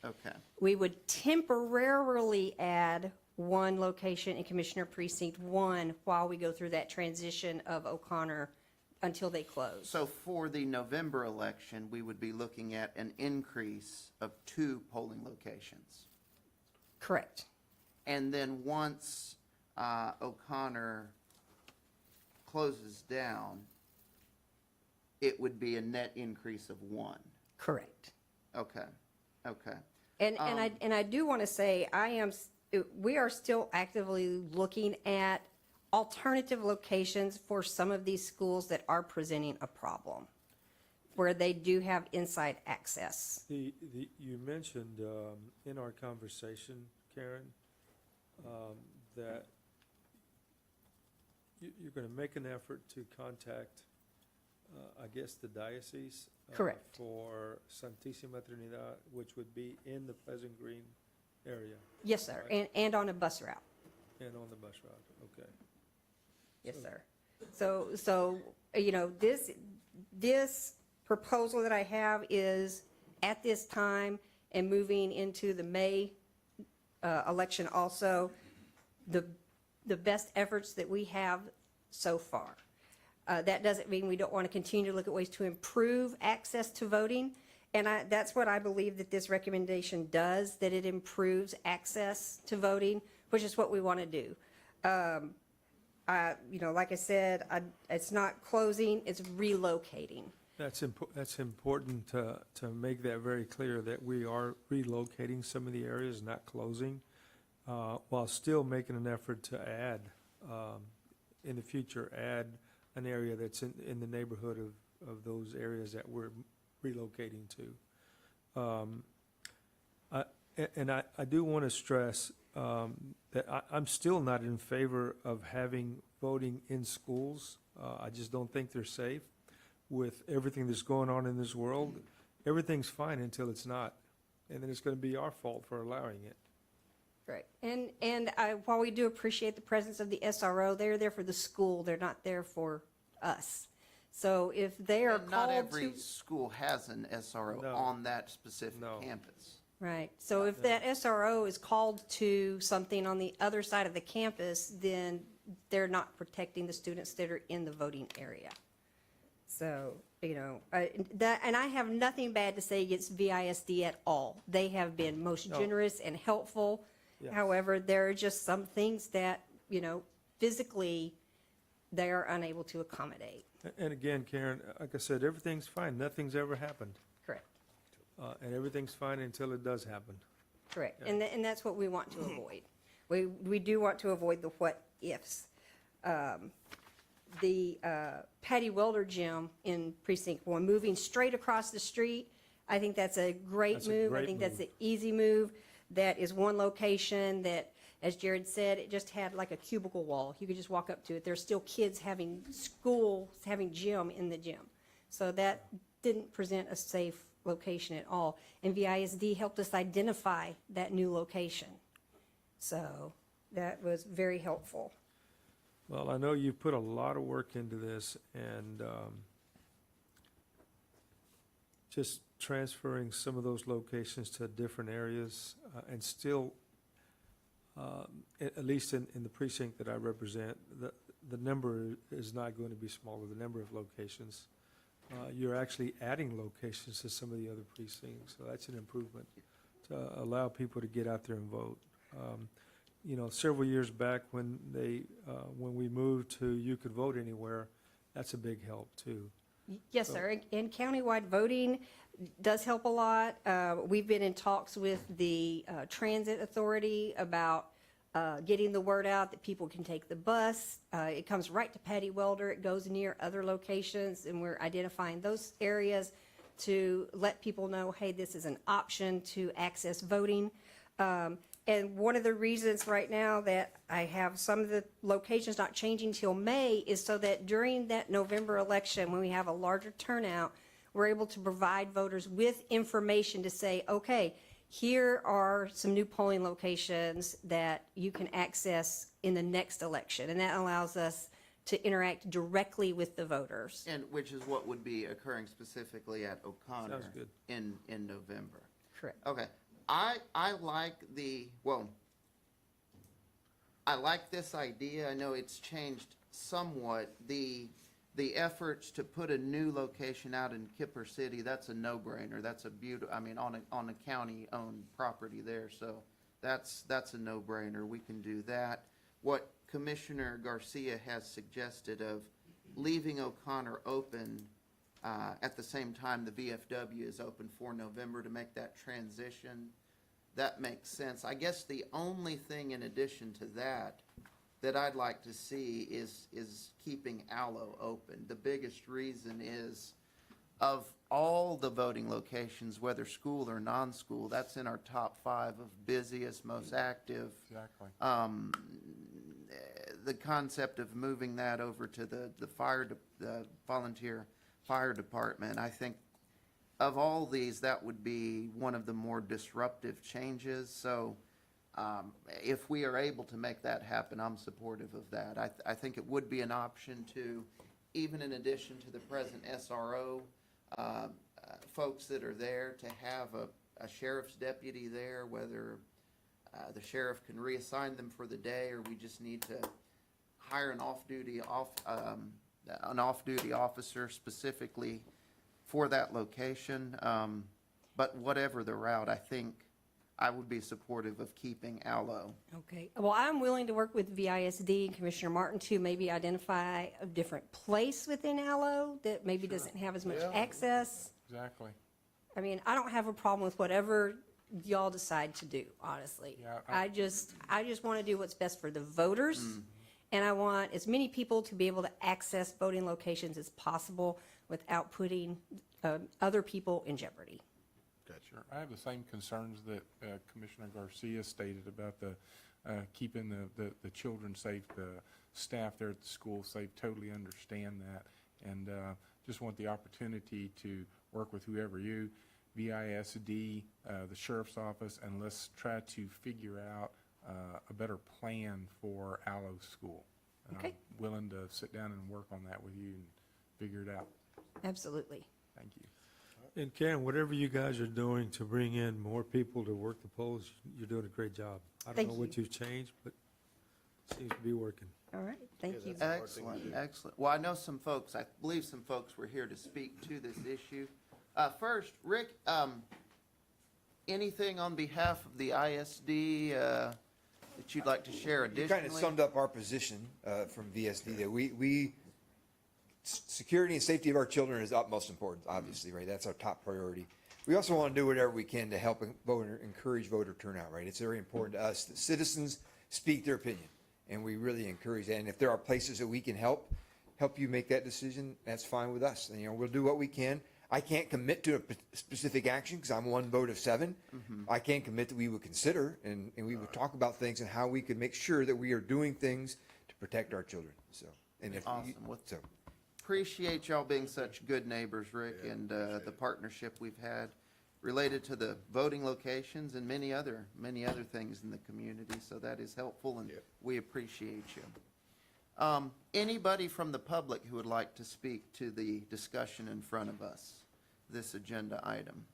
Okay. We would temporarily add one location in Commissioner Precinct 1 while we go through that transition of O'Connor until they close. So for the November election, we would be looking at an increase of 2 polling locations. Correct. And then once O'Connor closes down, it would be a net increase of 1. Correct. Okay, okay. And I do want to say, we are still actively looking at alternative locations for some of these schools that are presenting a problem, where they do have inside access. You mentioned in our conversation, Karen, that you're going to make an effort to contact, I guess, the diocese. Correct. For Santísima Trinidad, which would be in the Pleasant Green area. Yes, sir, Right. and on a bus route. And on the bus route, okay. Yes, sir. So, you know, this proposal that I have is at this time and moving into the May election also, the best efforts that we have so far. That doesn't mean we don't want to continue to look at ways to improve access to voting. And that's what I believe that this recommendation does, that it improves access to voting, which is what we want to do. You know, like I said, it's not closing, it's relocating. That's important to make that very clear, that we are relocating some of the areas, not closing, while still making an effort to add, in the future, add an area that's in the neighborhood of those areas that we're relocating to. I do want to stress that I'm still not in favor of having voting in schools. I just don't think they're safe. With everything that's going on in this world, everything's fine until it's not. And then it's going to be our fault for allowing it. Right. And while we do appreciate the presence of the SRO, they're there for the school, they're not there for us. So if they are And not called every to, school has an SRO No. on that specific No. campus. right, so if that SRO is called to something on the other side of the campus, then they're not protecting the students that are in the voting area. So, you know, and I have nothing bad to say against VISD at all. They have been most No. generous and helpful. Yes. However, there are just some things that, you know, physically, they are unable to accommodate. And again, Karen, like I said, everything's fine. Nothing's ever happened. Correct, And everything's fine until it does happen. correct. And that's what we want to avoid. We do want to avoid the what-ifs. The Patty Welder Gym in Precinct 1, moving straight across the street, I think that's a great That's a move. I great think that's move. an easy move. That is one location that, as Jared said, it just had like a cubicle wall. You could just walk up to it. There's still kids having having gym in the gym. So that didn't present a safe location at all. And VISD helped us identify that new location. So that was very helpful. Well, I know you've put a lot of work into this, and just transferring some of those locations to different areas, and still, at least in the precinct that I represent, the number is not going to be smaller, the number of locations. You're actually adding locations to some of the other precincts, so that's an improvement to allow people to get out there and vote. You know, several years back when we moved to You Could Vote Anywhere, that's a big help too. Yes, sir. And countywide voting does help a lot. We've been in talks with the Transit Authority about getting the word out that people can take the bus. It comes right to Patty Welder. It goes near other locations, and we're identifying those areas to let people know, hey, this is an option to access voting. And one of the reasons right now that I have some of the locations not changing till May is so that during that November election, when we have a larger turnout, we're able to provide voters with information to say, okay, here are some new polling locations that you can access in the next election. And that allows us to interact directly with the voters. And which is what would be occurring specifically at O'Connor Sounds good. in November. Correct. Okay. I like I like this idea. I know it's changed somewhat. The efforts to put a new location out in Kipper City, that's a no-brainer. That's a I mean, on a county-owned property there, so that's a no-brainer. We can do that. What Commissioner Garcia has suggested of leaving O'Connor open at the same time the VFW is open for November to make that transition, that makes sense. I guess the only thing in addition to that that I'd like to see is keeping Allo open. The biggest reason is, of all the voting locations, whether school or non-school, that's in our top 5 of busiest, most active. Exactly. The concept of moving that over to the volunteer fire department, I think of all these, that would be one of the more disruptive changes. So if we are able to make that happen, I'm supportive of that. I think it would be an option to, even in addition to the present SRO folks that are there, to have a sheriff's deputy there, whether the sheriff can reassign them for the day, or we just need to hire an off-duty officer specifically for that location. But whatever the route, I think I would be supportive of keeping Allo. Okay, well, I'm willing to work with VISD and Commissioner Martin to maybe identify a different place within Allo that maybe doesn't have as much access. Exactly. I mean, I don't have a problem with whatever y'all decide to do, honestly. Yeah, I just want to do what's best for the voters, and I want as many people to be able to access voting locations as possible without putting other people in jeopardy. Sure. I have the same concerns that Commissioner Garcia stated about the keeping the children safe, the staff there at the school safe. Totally understand that, and just want the opportunity to work with whoever VISD, the sheriff's office, and let's try to figure out a better plan for Allo School. And Okay. I'm willing to sit down and work on that with you and figure it out. Absolutely. Thank you. And Karen, whatever you guys are doing to bring in more people to work the polls, you're doing a great job. I don't Thank know what you've changed, but it seems to be working. All right, thank you. Excellent, excellent. Well, I know some folks, I believe some folks were here to speak to this issue. First, Rick, anything on behalf of the ISD that you'd like to share You additionally? kind of summed up our position from VSD there. Security and safety of our children is utmost important, obviously, right? That's our top priority. We also want to do whatever we can to help encourage voter turnout, right? It's very important to us that citizens speak their opinion, and we really encourage that. And if there are places that we can help you make that decision, that's fine with us. And, we'll do what we can. I can't commit to a specific action because I'm one vote of 7. I can commit that we would consider and we would talk about things and how we could make sure that we are doing things to protect our children. So, and if Awesome. so. Appreciate y'all being such good neighbors, Rick, and the partnership we've had related to the voting locations and many other things in the community. So that is helpful, and we appreciate you. Anybody from the public who would like to speak to the discussion in front of us, this agenda item?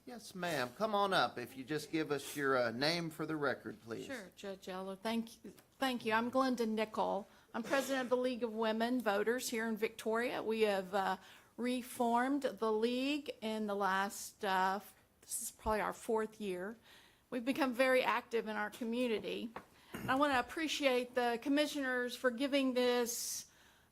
Yes, ma'am. Come on up. If you just give us your name for the record, please. Sure, Judge Eller. Thank you. Thank you. I'm Glenda Nickel. I'm president of the League of Women Voters here in Victoria. We have reformed the league in the last, this is probably our 4th year. We've become very active in our community. And I want to appreciate the commissioners for giving this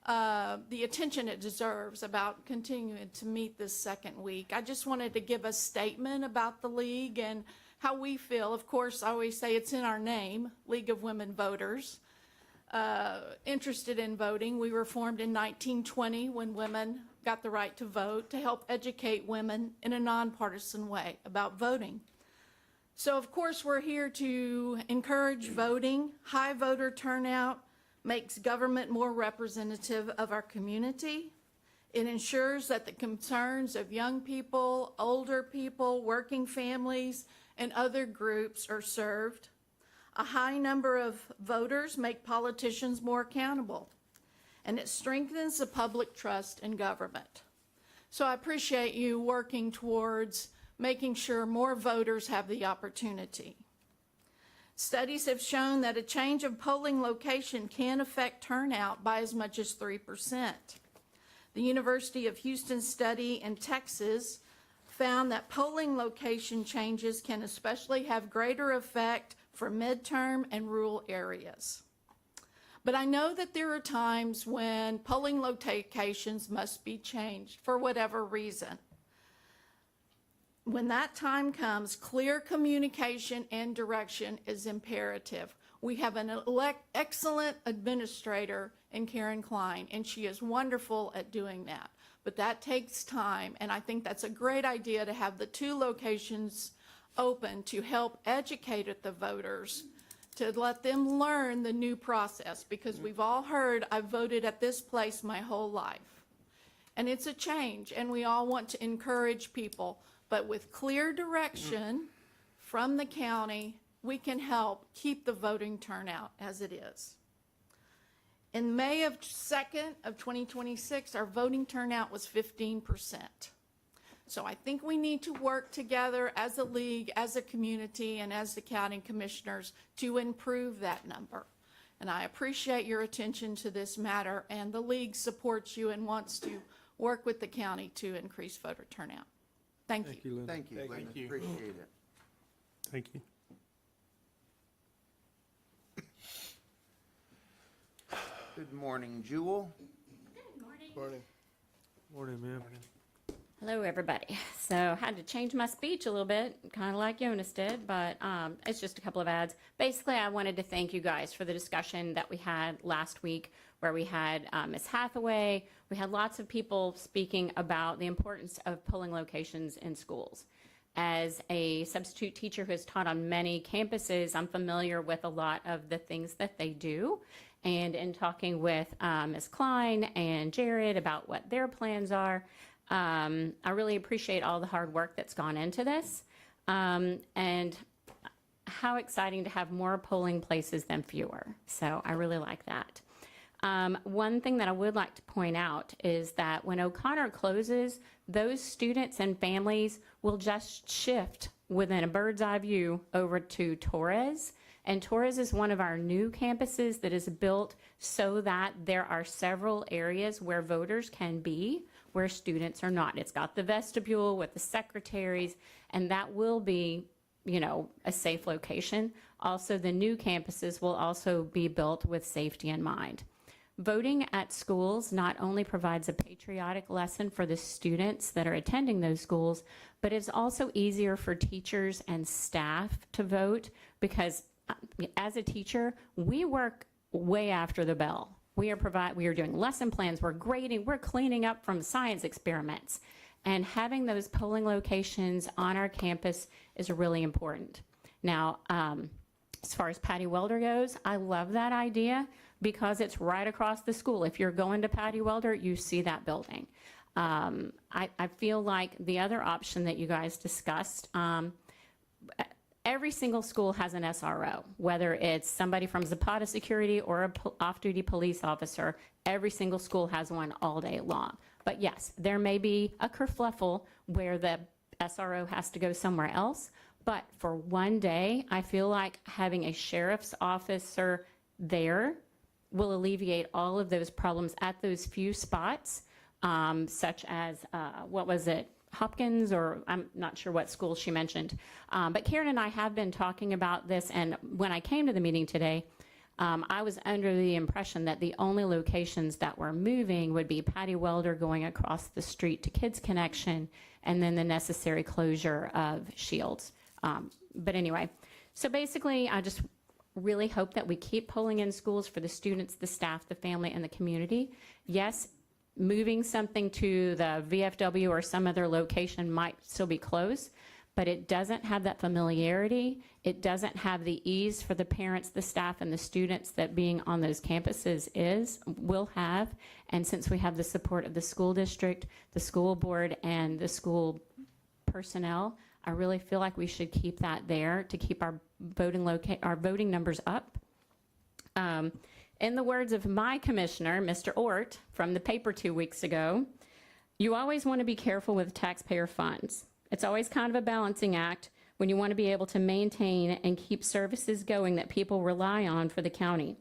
the attention it deserves about continuing to meet this second week. I just wanted to give a statement about the league and how we feel. Of course, I always say it's in our name, League of Women Voters. Interested in voting. We were formed in 1920 when women got the right to vote to help educate women in a nonpartisan way about voting. So, of course, we're here to encourage voting. High voter turnout makes government more representative of our community. It ensures that the concerns of young people, older people, working families, and other groups are served. A high number of voters make politicians more accountable, and it strengthens the public trust in government. So I appreciate you working towards making sure more voters have the opportunity. Studies have shown that a change of polling location can affect turnout by as much as 3%. The University of Houston study in Texas found that polling location changes can especially have greater effect for midterm and rural areas. But I know that there are times when polling locations must be changed for whatever reason. when that time comes, clear communication and direction is imperative. We have an excellent administrator in Karen Klein, and she is wonderful at doing that. But that takes time, and I think that's a great idea to have the 2 locations open to help educate the voters, to let them learn the new process, because we've all heard, I've voted at this place my whole life. And it's a change, and we all want to encourage people, but with clear direction from the county, we can help keep the voting turnout as it is. In May of 2nd of 2026, our voting turnout was 15%. So I think we need to work together as a league, as a community, and as the county commissioners to improve that number. And I appreciate your attention to this matter, and the league supports you and wants to work with the county to increase voter turnout. Thank you. Thank you, Linda. Thank you, Linda. Thank you. Appreciate it. Thank you. Good morning, Jewel. Morning. Morning, ma'am. Hello, everybody. So I had to change my speech a little bit, kind of like Jonas did, but it's just a couple of ads. Basically, I wanted to thank you guys for the discussion that we had last week, where we had Ms. Hathaway. We had lots of people speaking about the importance of polling locations in schools. As a substitute teacher who has taught on many campuses, I'm familiar with a lot of the things that they do. And in talking with Ms. Klein and Jared about what their plans are, I really appreciate all the hard work that's gone into this, and how exciting to have more polling places than fewer. So I really like that. One thing that I would like to point out is that when O'Connor closes, those students and families will just shift within a bird's eye view over to Torres. And Torres is one of our new campuses that is built so that there are several areas where voters can be, where students are not. It's got the vestibule with the secretaries, and that will be, you know, a safe location. Also, the new campuses will also be built with safety in mind. Voting at schools not only provides a patriotic lesson for the students that are attending those schools, but it's also easier for teachers and staff to vote, because as a teacher, we work way after the bell. We are doing lesson plans, we're grading, we're cleaning up from science experiments. And having those polling locations on our campus is really important. Now, as far as Patty Welder goes, I love that idea because it's right across the school. If you're going to Patty Welder, you see that building. I feel like the other option that you guys discussed, every single school has an SRO, whether it's somebody from Zapata Security or a off-duty police officer. Every single school has one all day long. But yes, there may be a kerfluffle where the SRO has to go somewhere else. But for one day, I feel like having a sheriff's officer there will alleviate all of those problems at those few spots, such as, what was it? Hopkins, or I'm not sure what school she mentioned. But Karen and I have been talking about this, and when I came to the meeting today, I was under the impression that the only locations that were moving would be Patty Welder going across the street to Kids Connection, and then the necessary closure of Shields. But anyway, so basically, I just really hope that we keep polling in schools for the students, the staff, the family, and the community. Yes, moving something to the VFW or some other location might still be close, but it doesn't have that familiarity. It doesn't have the ease for the parents, the staff, and the students that being on those campuses will have. And since we have the support of the school district, the school board, and the school personnel, I really feel like we should keep that there to keep our voting numbers up. In the words of my commissioner, Mr. Ort, from the paper 2 weeks ago, you always want to be careful with taxpayer funds. It's always kind of a balancing act when you want to be able to maintain and keep services going that people rely on for the county.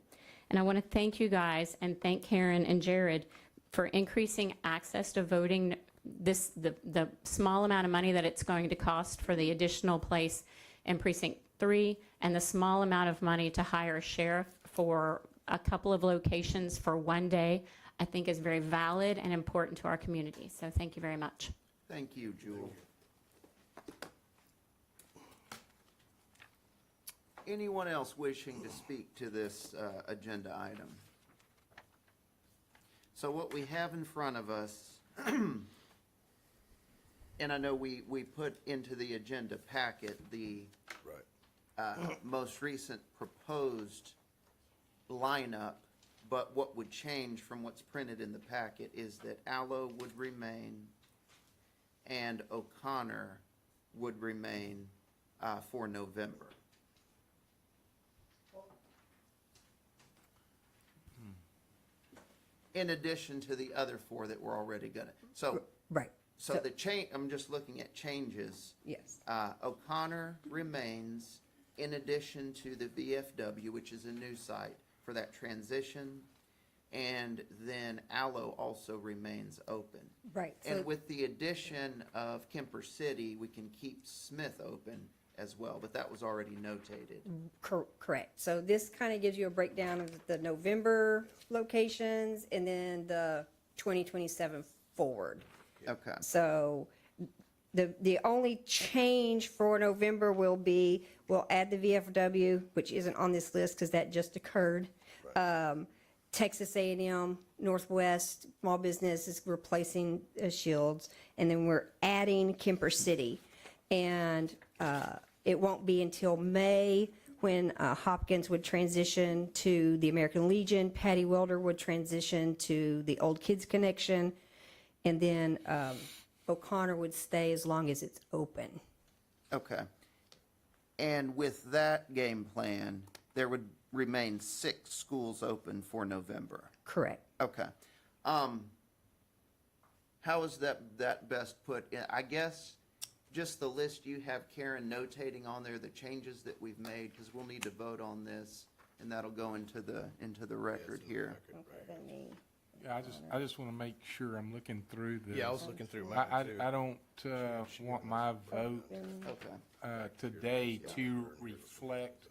And I want to thank you guys and thank Karen and Jared for increasing access to voting, the small amount of money that it's going to cost for the additional place in Precinct 3, and the small amount of money to hire a sheriff for a couple of locations for one day, I think is very valid and important to our community. So thank you very much. Thank you, Jewel. Anyone else wishing to speak to this agenda item? So what we have in front of us, and I know we put into the agenda packet the most recent proposed lineup, but what would change from what's printed in the packet is that Allo would remain and O'Connor would remain for November. In addition to the other four that we're already gonna, so. Right. So the change, I'm just looking at changes. Yes. O'Connor remains in addition to the VFW, which is a new site for that transition. And then Allo also remains open. Right. And with the addition of Kemper City, we can keep Smith open as well, but that was already notated. Correct. So this kind of gives you a breakdown of the November locations and then the 2027 forward. Okay. So the only change for November will be, we'll add the VFW, which isn't on this list because that just occurred. Texas A&M, Northwest, small business is replacing Shields. And then we're adding Kemper City. And it won't be until May when Hopkins would transition to the American Legion, Patty Welder would transition to the Old Kids Connection, and then O'Connor would stay as long as it's open. Okay. And with that game plan, there would remain 6 schools open for November. Correct. Okay. How is that best put? I guess just the list you have, Karen, notating on there the changes that we've made, because we'll need to vote on this, and that'll go into the record here. Okay, let me. Yeah, I just want to make sure I'm looking through this. Yeah, I was looking through mine, too. I don't want my vote today to reflect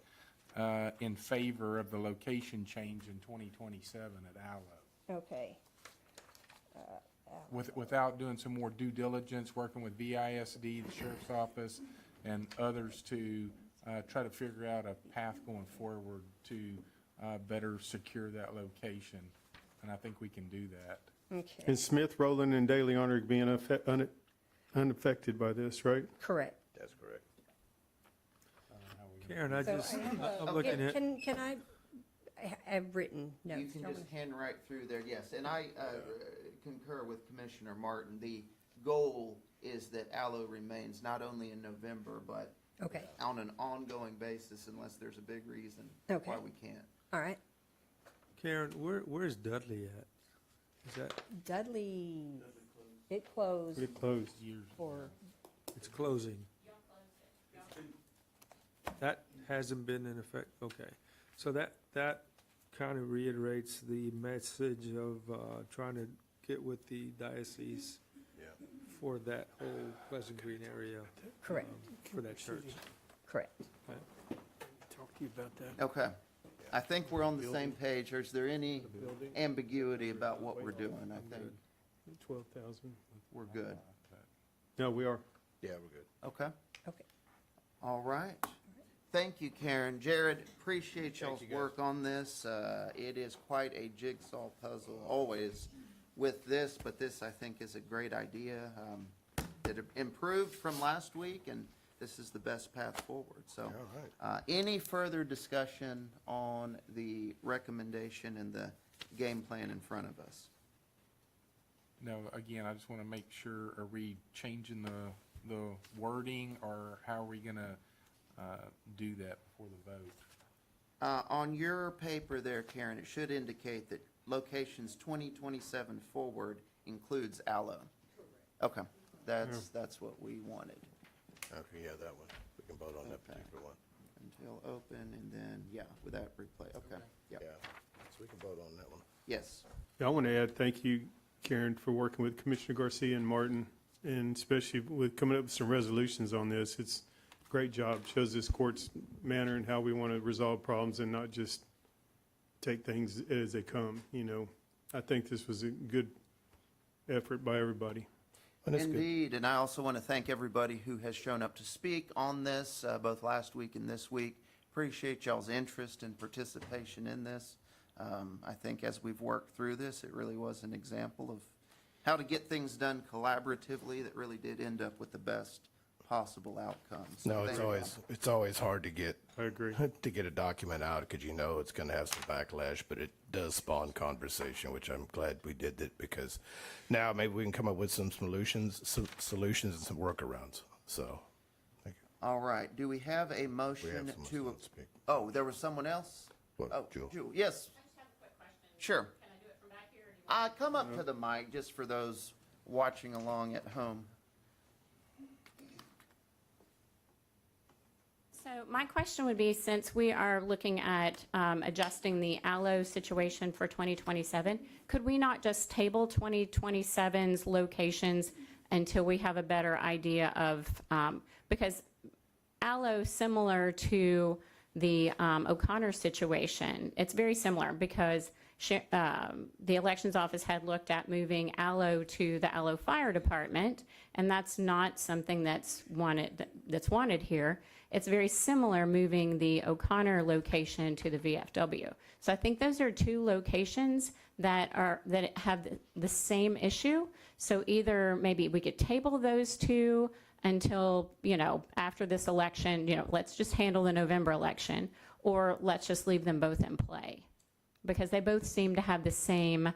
in favor of the location change in 2027 at Allo. Okay. Without doing some more due diligence, working with VISD, the Sheriff's Office, and others to try to figure out a path going forward to better secure that location. And I think we can do that. Okay. And Smith, Rowland, and Daily Honor being unaffected by this, right? Correct. That's correct. Karen, I'm Can looking at, can I have written notes? You can just hand right through there, yes. And I concur with Commissioner Martin. The goal is that Allo remains not only in November, but Okay. on an ongoing basis unless there's a big reason Okay. why we can't. All right. Karen, where's Dudley at? Is that, Dudley, it closed It closed. for, it's closing? That hasn't been in effect, okay. So that kind of reiterates the message of trying to get with the diocese for that whole Pleasant Green area. Correct. For that church. correct. Talk to you about that. Okay. I think we're on the same page. Or is there any ambiguity about what we're doing? I think 12,000. we're good. No, we are. Yeah, we're good. Okay. Okay. All right. Thank you, Karen. Jared, appreciate y'all's work on this. It is quite a jigsaw puzzle, always with this, but this, I think, is a great idea. It improved from last week, and this is the best path forward. So, any further discussion on the recommendation and the game plan in front of us? No, again, I just want to make sure, are we changing the wording, or how are we going to do that before the vote? On your paper there, Karen, it should indicate that locations 2027 forward includes Allo. Okay, that's what we wanted. Okay, yeah, that one. We can vote on that particular one. Until open, and then, yeah, with that replay, okay, yeah. Yeah, so we can vote on that one. Yes. Yeah, I want to add, thank you, Karen, for working with Commissioner Garcia and Martin, and especially with coming up with some resolutions on this. It's a great job. Shows this court's manner and how we want to resolve problems and not just take things as they come, you know. I think this was a good effort by everybody. Indeed, and I also want to thank everybody who has shown up to speak on this, both last week and this week. appreciate y'all's interest and participation in this. I think as we've worked through this, it really was an example of how to get things done collaboratively that really did end up with the best possible outcomes. So No, thank you. it's always hard to get. I agree. To get a document out, because you know it's going to have some backlash, but it does spawn conversation, which I'm glad we did that, because now maybe we can come up with some solutions and some workarounds. So, thank you. All right, do we have a motion someone who to, wants to speak. oh, there was someone else? What, Oh, Jewel? Yes. Sure. Come up to the mic, just for those watching along at home. So my question would be, since we are looking at adjusting the ALLO situation for 2027, could we not just table 2027's locations until we have a better idea of, because ALLO, similar to the O'Connor situation, it's very similar because the elections office had looked at moving ALLO to the ALLO Fire Department, and that's not something that's wanted here. It's very similar moving the O'Connor location to the VFW. So I think those are two locations that have the same issue. So either maybe we could table those two until, after this election, let's just handle the November election, or let's just leave them both in play. Because they both seem to have the same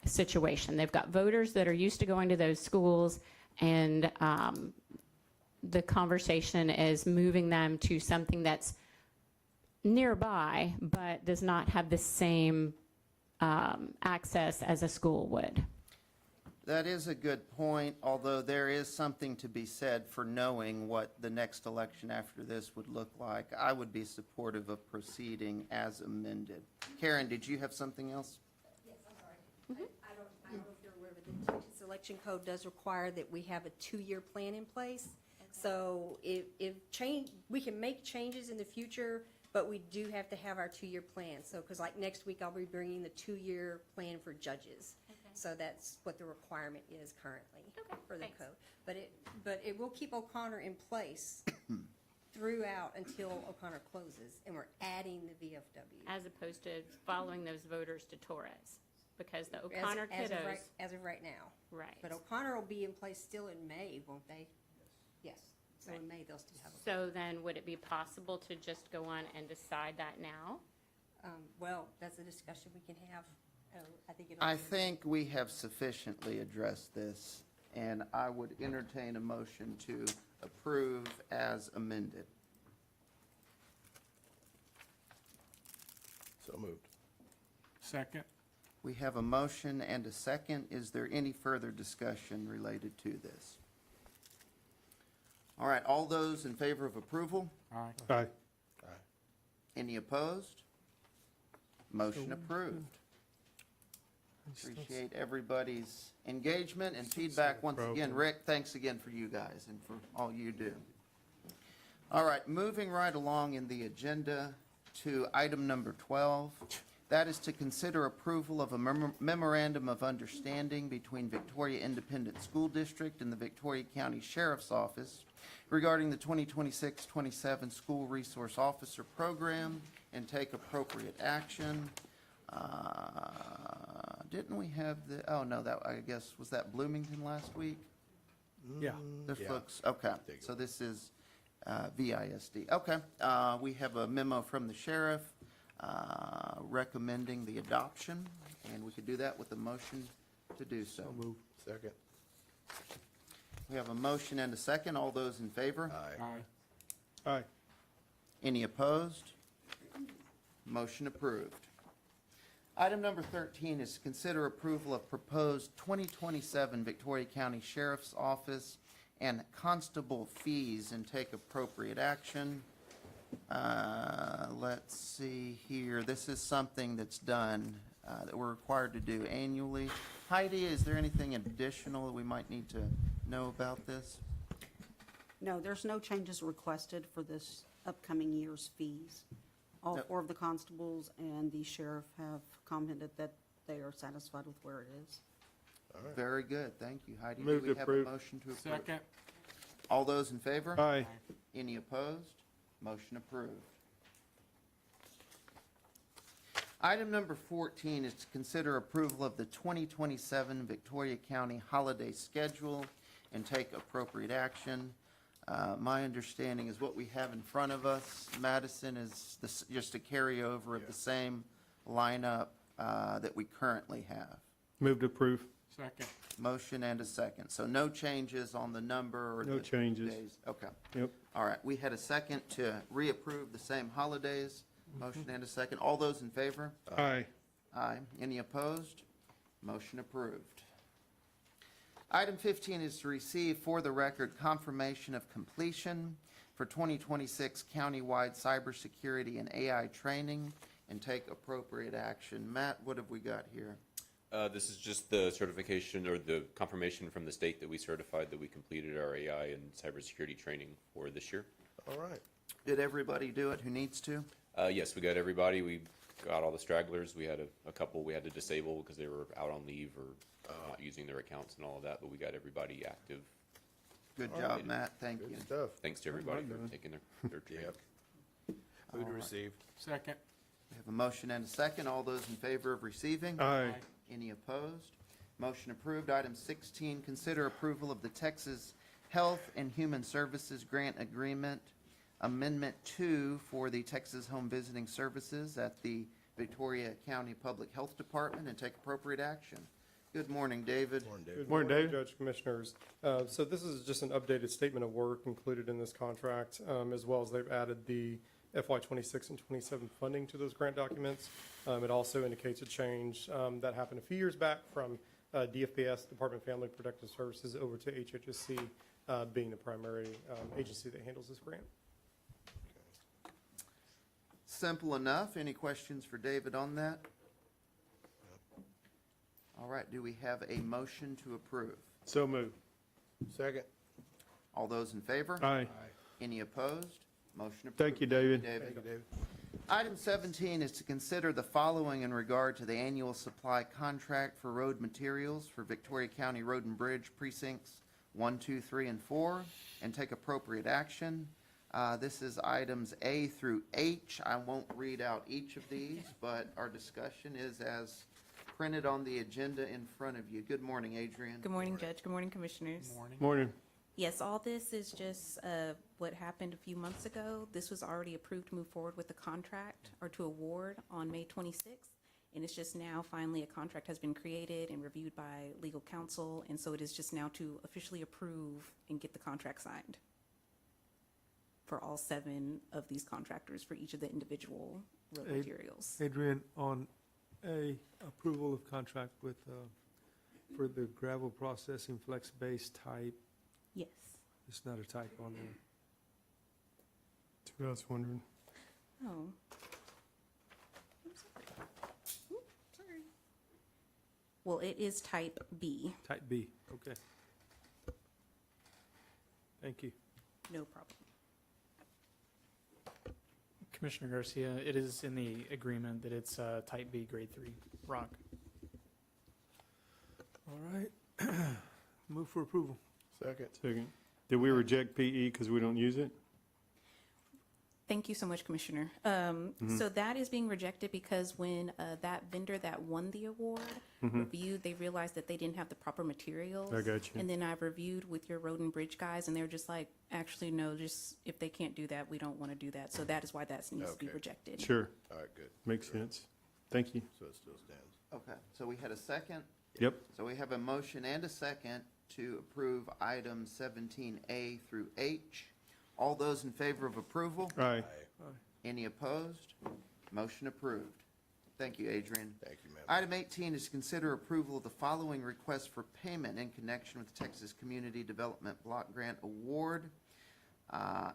situation. They've got voters that are used to going to those schools, and the conversation is moving them to something that's nearby, but does not have the same access as a school would. That is a good point, although there is something to be said for knowing what the next election after this would look like. I would be supportive of proceeding as amended. Karen, did you have something else? Yes, I'm sorry. I don't know if you're aware, but the Texas Election Code does require that we have a 2-year plan in place. So we can make changes in the future, but we do have to have our 2-year plan. So, because like next week, I'll be bringing the 2-year plan for judges. So that's what the requirement is currently for the thanks. code. But it will keep O'Connor in place throughout until O'Connor closes, and we're adding the VFW. As opposed to following those voters to Torres, because the O'Connor kiddos. As of right now. Right. But O'Connor will be in place still in May, won't they? Yes. So in May, they'll still have a. So then would it be possible to just go on and decide that now? Well, that's a discussion we can have. I think I think we have sufficiently addressed this, and I would entertain a motion to approve as amended. So moved. Second. We have a motion and a second. Is there any further discussion related to this? All right, all those in favor of approval? Aye. Aye. Any opposed? Motion approved. Appreciate everybody's engagement and feedback once again. Rick, thanks again for you guys and for all you do. All right, moving right along in the agenda to item number 12. That is to consider approval of a memorandum of understanding between Victoria Independent School District and the Victoria County Sheriff's Office regarding the 2026-27 School Resource Officer Program and take appropriate action. Didn't we have oh no, that, I guess, was that Bloomington last week? Yeah. The Yeah. folks, okay, so this is VISD. Okay, we have a memo from the sheriff recommending the adoption, and we could do that with a motion to do so. Move. Second. We have a motion and a second. All those in favor? Aye. Aye. Aye. Any opposed? Motion approved. Item number 13 is to consider approval of proposed 2027 Victoria County Sheriff's Office and constable fees and take appropriate action. Let's see here. This is something that's done, that we're required to do annually. Heidi, is there anything additional that we might need to know about this? No, there's no changes requested for this upcoming year's fees. All Yep. 4 of the constables and the sheriff have commented that they are satisfied with where it is. Very good. Thank you, Heidi. Move Do we to have a approve. motion to approve? Second. All those in favor? Aye. Any opposed? Motion approved. Item number 14 is to consider approval of the 2027 Victoria County holiday schedule and take appropriate action. My understanding is what we have in front of us, Madison, is just a carryover of the same lineup that we currently have. Move to approve. Second. Motion and a second. So no changes on the number or No the changes. days? Okay. Yep. All right, we had a second to reapprove the same holidays. Motion and a second. All those in favor? Aye. Aye. Any opposed? Motion approved. Item 15 is to receive for the record confirmation of completion for 2026 countywide cybersecurity and AI training and take appropriate action. Matt, what have we got here? This is just the certification or the confirmation from the state that we certified that we completed our AI and cybersecurity training for this year. All right. Did everybody do it who needs to? Yes, we got everybody. We got all the stragglers. We had a couple we had to disable because they were out on leave or not using their accounts and all of that, but we got everybody active. Good job, Matt. Thank you. Good stuff. Thanks to everybody for taking their training. Move to receive. Second. We have a motion and a second. All those in favor of receiving? Aye. Any opposed? Motion approved. Item 16, consider approval of the Texas Health and Human Services Grant Agreement, Amendment 2 for the Texas Home Visiting Services at the Victoria County Public Health Department and take appropriate action. Good morning, David. Good morning, Dave. Judge Commissioners. So this is just an updated statement of work included in this contract, as well as they've added the FY 26 and 27 funding to those grant documents. It also indicates a change that happened a few years back from DFPS, Department of Family Protective Services, over to HHSC, being the primary agency that handles this grant. Simple enough. Any questions for David on that? All right, do we have a motion to approve? So moved. Second. All those in favor? Aye. Any opposed? Motion approved. Thank you, David. Thank you, David. Item 17 is to consider the following in regard to the annual supply contract for road materials for Victoria County Road and Bridge Precincts 1, 2, 3, and 4, and take appropriate action. This is items A through H. I won't read out each of these, but our discussion is as printed on the agenda in front of you. Good morning, Adrian. Good morning, Judge. Good morning, Commissioners. Morning. Yes, all this is just what happened a few months ago. This was already approved to move forward with the contract or to award on May 26th. And it's just now finally a contract has been created and reviewed by legal counsel. And so it is just now to officially approve and get the contract signed for all 7 of these contractors for each of the individual road materials. Adrian, on A, approval of contract with, for the gravel processing flex base type, Yes. it's not a type on there. That's what I was wondering. Oh. I'm sorry. Oop, sorry. Well, it is type B. Type B, okay. Thank you. No problem. Commissioner Garcia, it is in the agreement that it's type B, grade 3 rock. All right. Move for approval. Second. Second. Did we reject PE because we don't use it? Thank you so much, Commissioner. So that is being rejected because when that vendor that won the award reviewed, they realized that they didn't have the proper materials. I got you. And then I've reviewed with your road and bridge guys, and they're just like, actually, no, just if they can't do that, we don't want to do that. So that is why that needs to be Okay. rejected. Sure. All right, good. Makes sense. Thank you. So it still stands. Okay, so we had a second. Yep. So we have a motion and a second to approve items 17A through H. All those in favor of approval? Aye. Any opposed? Motion approved. Thank you, Adrian. Thank you, ma'am. Item 18 is to consider approval of the following requests for payment in connection with the Texas Community Development Block Grant Award.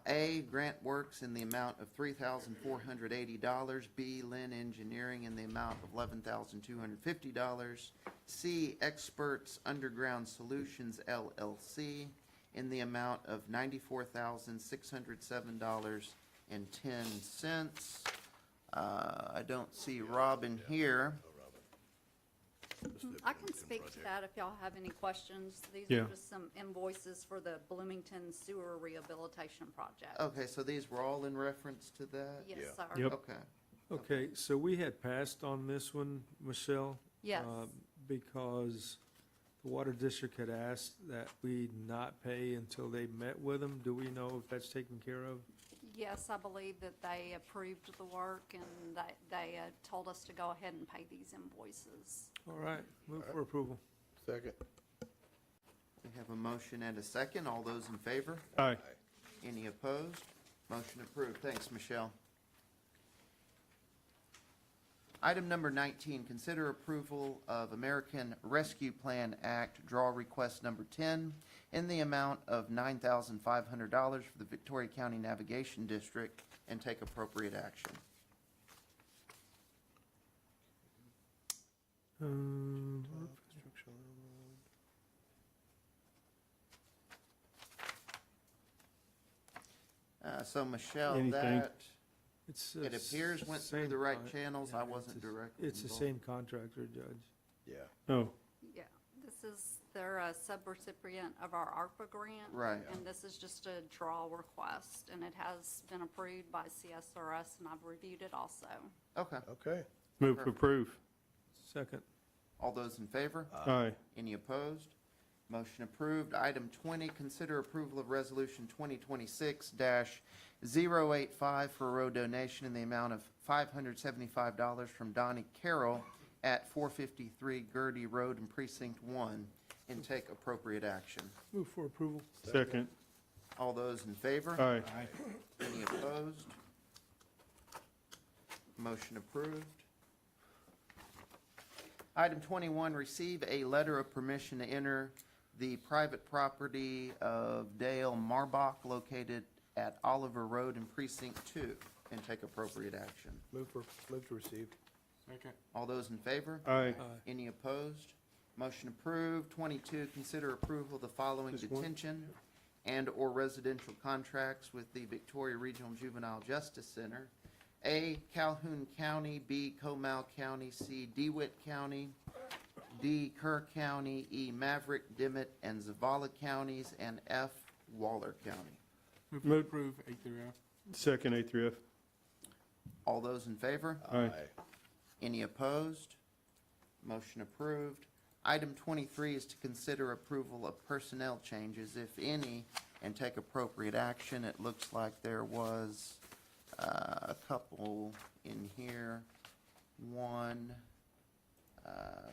A, Grant Works in the amount of $3,480. B, Lynn Engineering in the amount of $11,250. C, Experts Underground Solutions LLC in the amount of $94,607.10. I don't see Robin here. I can speak to that if y'all have any questions. These Yeah. are just some invoices for the Bloomington Sewer Rehabilitation Project. Okay, so these were all in reference to that? Yes, sir. Yep. Okay. Okay, so we had passed on this one, Michelle. Yes. Because the Water District had asked that we not pay until they met with them. Do we know if that's taken care of? Yes, I believe that they approved the work and they told us to go ahead and pay these invoices. All right, move for approval. Second. We have a motion and a second. All those in favor? Aye. Any opposed? Motion approved. Thanks, Michelle. Item number 19, consider approval of American Rescue Plan Act Draw Request Number 10 in the amount of $9,500 for the Victoria County Navigation District and take appropriate action. So Michelle, Anything. that, It's it appears went through same the right con- channels. yeah, I wasn't directly It's the involved. same contractor, Judge. Yeah. Oh, Yeah, this is, they're a subrecipient of our ARPA grant. Right. And this is just a draw request, and it has been approved by CSRS, and I've reviewed it also. Okay. Okay. move to approve. Second. All those in favor? Aye. Any opposed? Motion approved. Item 20, consider approval of Resolution 2026-085 for a road donation in the amount of $575 from Donnie Carroll at 453 Gertie Road in Precinct 1 and take appropriate action. Move for approval. Second. All those in favor? Aye. Any opposed? Motion approved. Item 21, receive a letter of permission to enter the private property of Dale Marbach located at Oliver Road in Precinct 2 and take appropriate action. Move to receive. Second. All those in favor? Aye. Any opposed? Motion approved. 22, consider approval of the following Just one? detention and/or residential contracts with the Victoria Regional Juvenile Justice Center. A, Calhoun County, B, Comal County, C, DeWitt County, D, Kerr County, E, Maverick, Dimmitt, and Zavala counties, and F, Waller County. Move to Move- approve A through F. Second, A through F. All those in favor? Aye. Any opposed? Motion approved. Item 23 is to consider approval of personnel changes, if any, and take appropriate action. It looks like there was a couple in here. One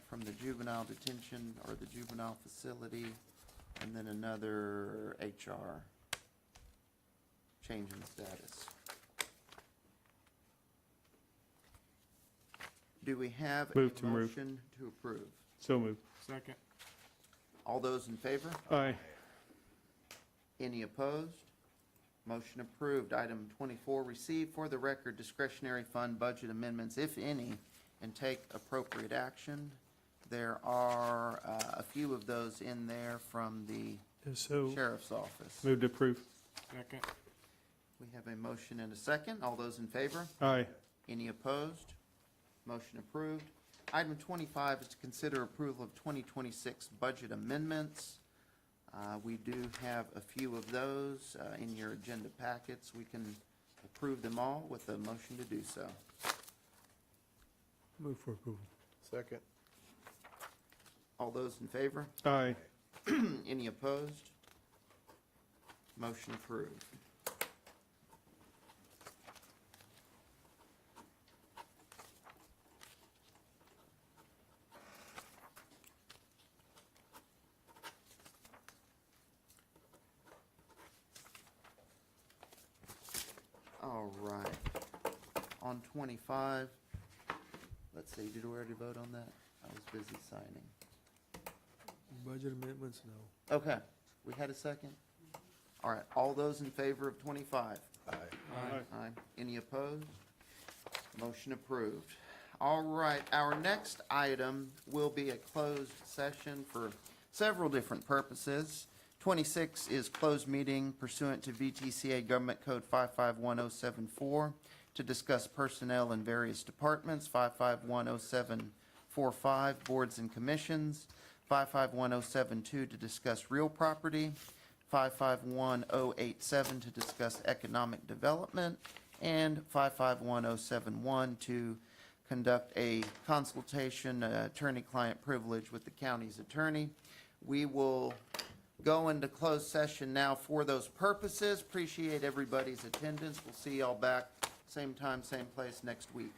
from the juvenile detention or the juvenile facility, and then another HR change in status. Do we have a Move to approve. motion to approve? So moved. Second. All those in favor? Aye. Any opposed? Motion approved. Item 24, receive for the record discretionary fund budget amendments, if any, and take appropriate action. There are a few of those in there from the So sheriff's office. move to approve. Second. We have a motion and a second. All those in favor? Aye. Any opposed? Motion approved. Item 25 is to consider approval of 2026 budget amendments. We do have a few of those in your agenda packets. We can approve them all with a motion to do so. Move for approval. Second. All those in favor? Aye. Any opposed? Motion approved. All right. On 25, let's see, did we already vote on that? I was busy signing. Budget amendments, no. Okay, we had a second? All right, all those in favor of 25? Aye. Aye. Any opposed? Motion approved. All right, our next item will be a closed session for several different purposes. 26 is closed meeting pursuant to VTCA Government Code 551074 to discuss personnel in various departments. 551074 55145, boards and commissions, 551072 to discuss real property, 551087 to discuss economic development, and 551071 to conduct a consultation, attorney-client privilege with the county's attorney. We will go into closed session now for those purposes. Appreciate everybody's attendance. We'll see y'all back same time, same place next week.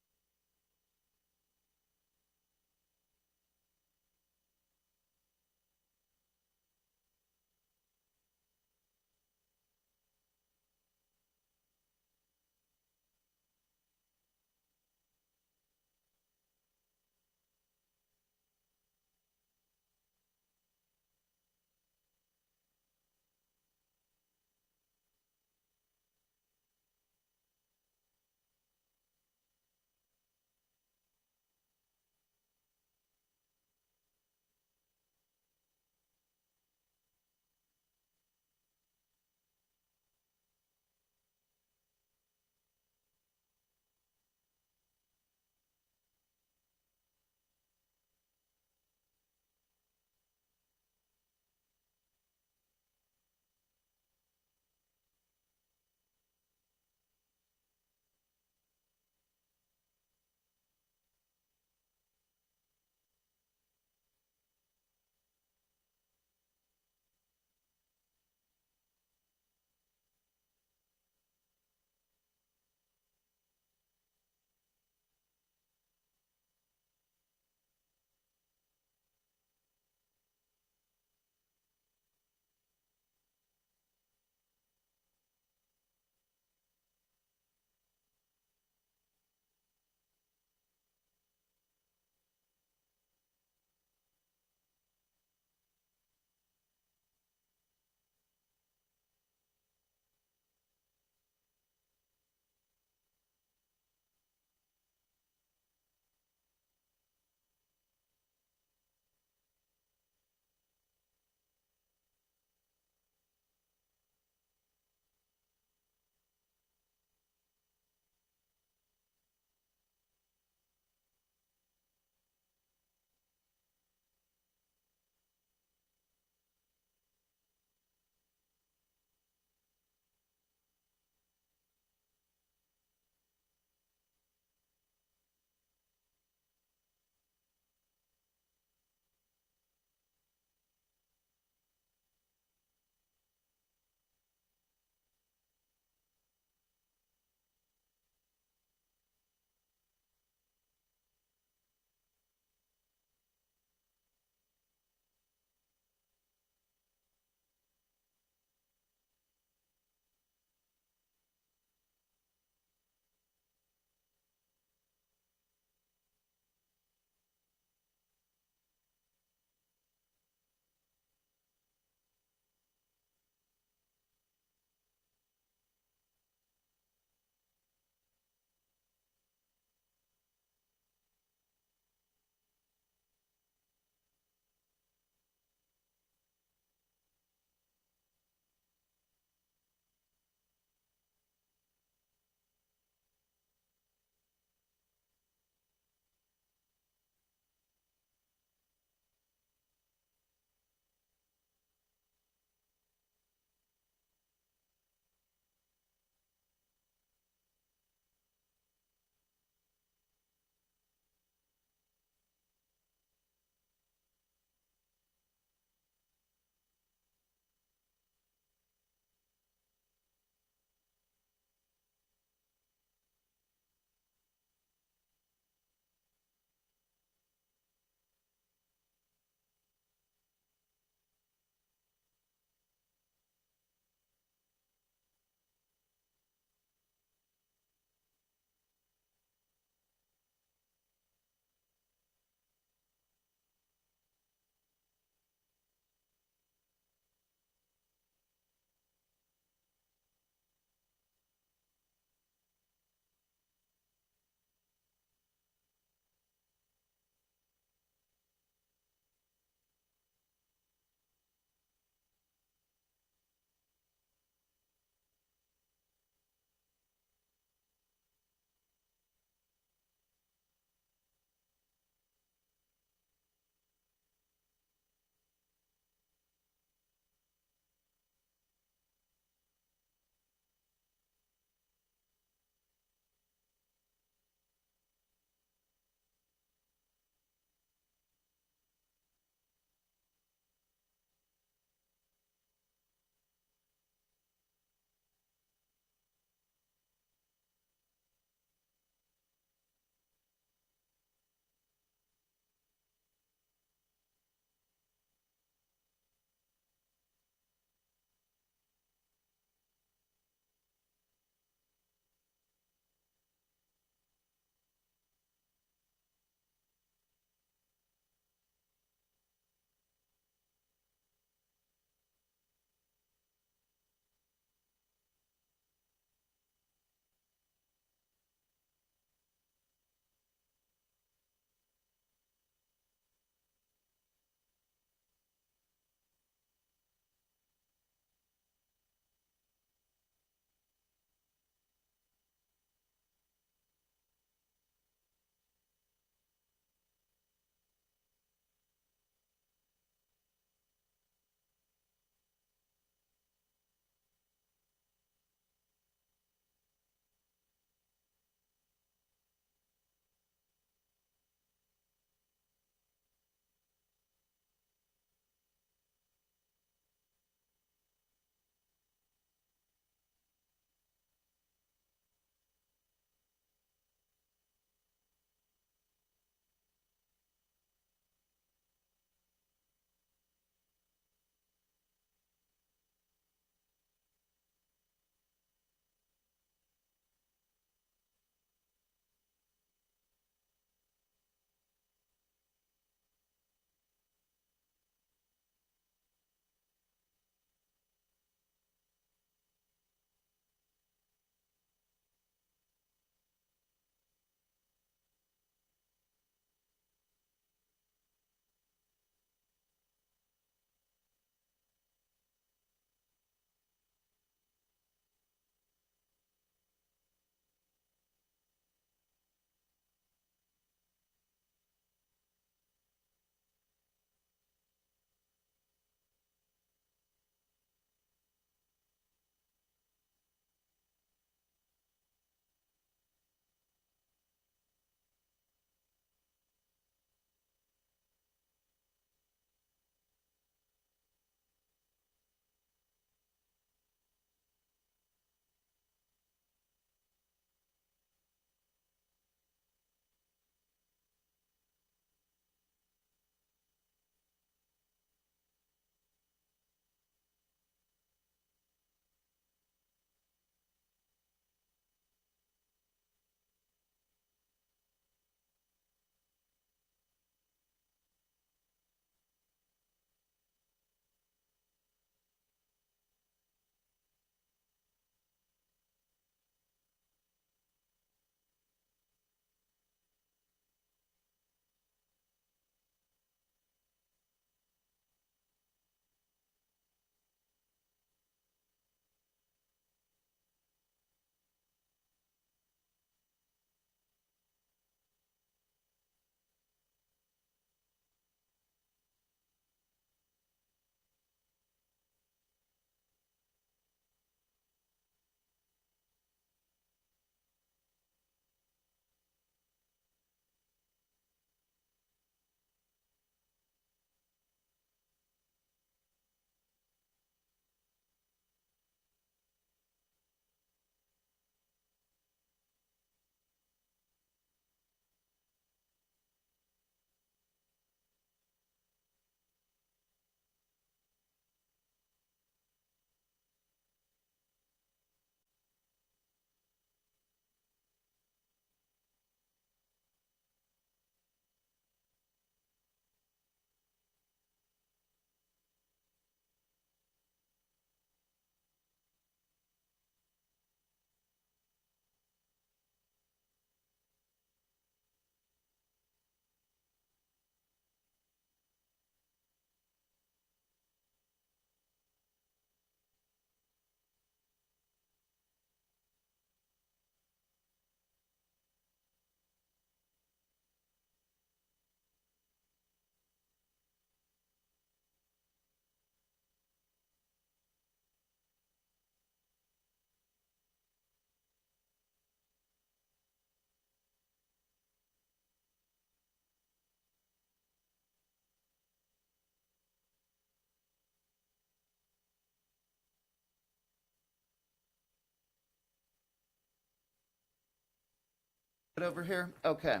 Right over here? Okay.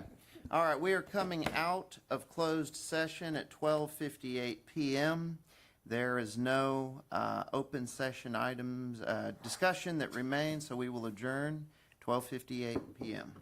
All right, we are coming out of closed session at 12:58 PM. There is no open session items, discussion that remains, so we will adjourn 12:58 PM.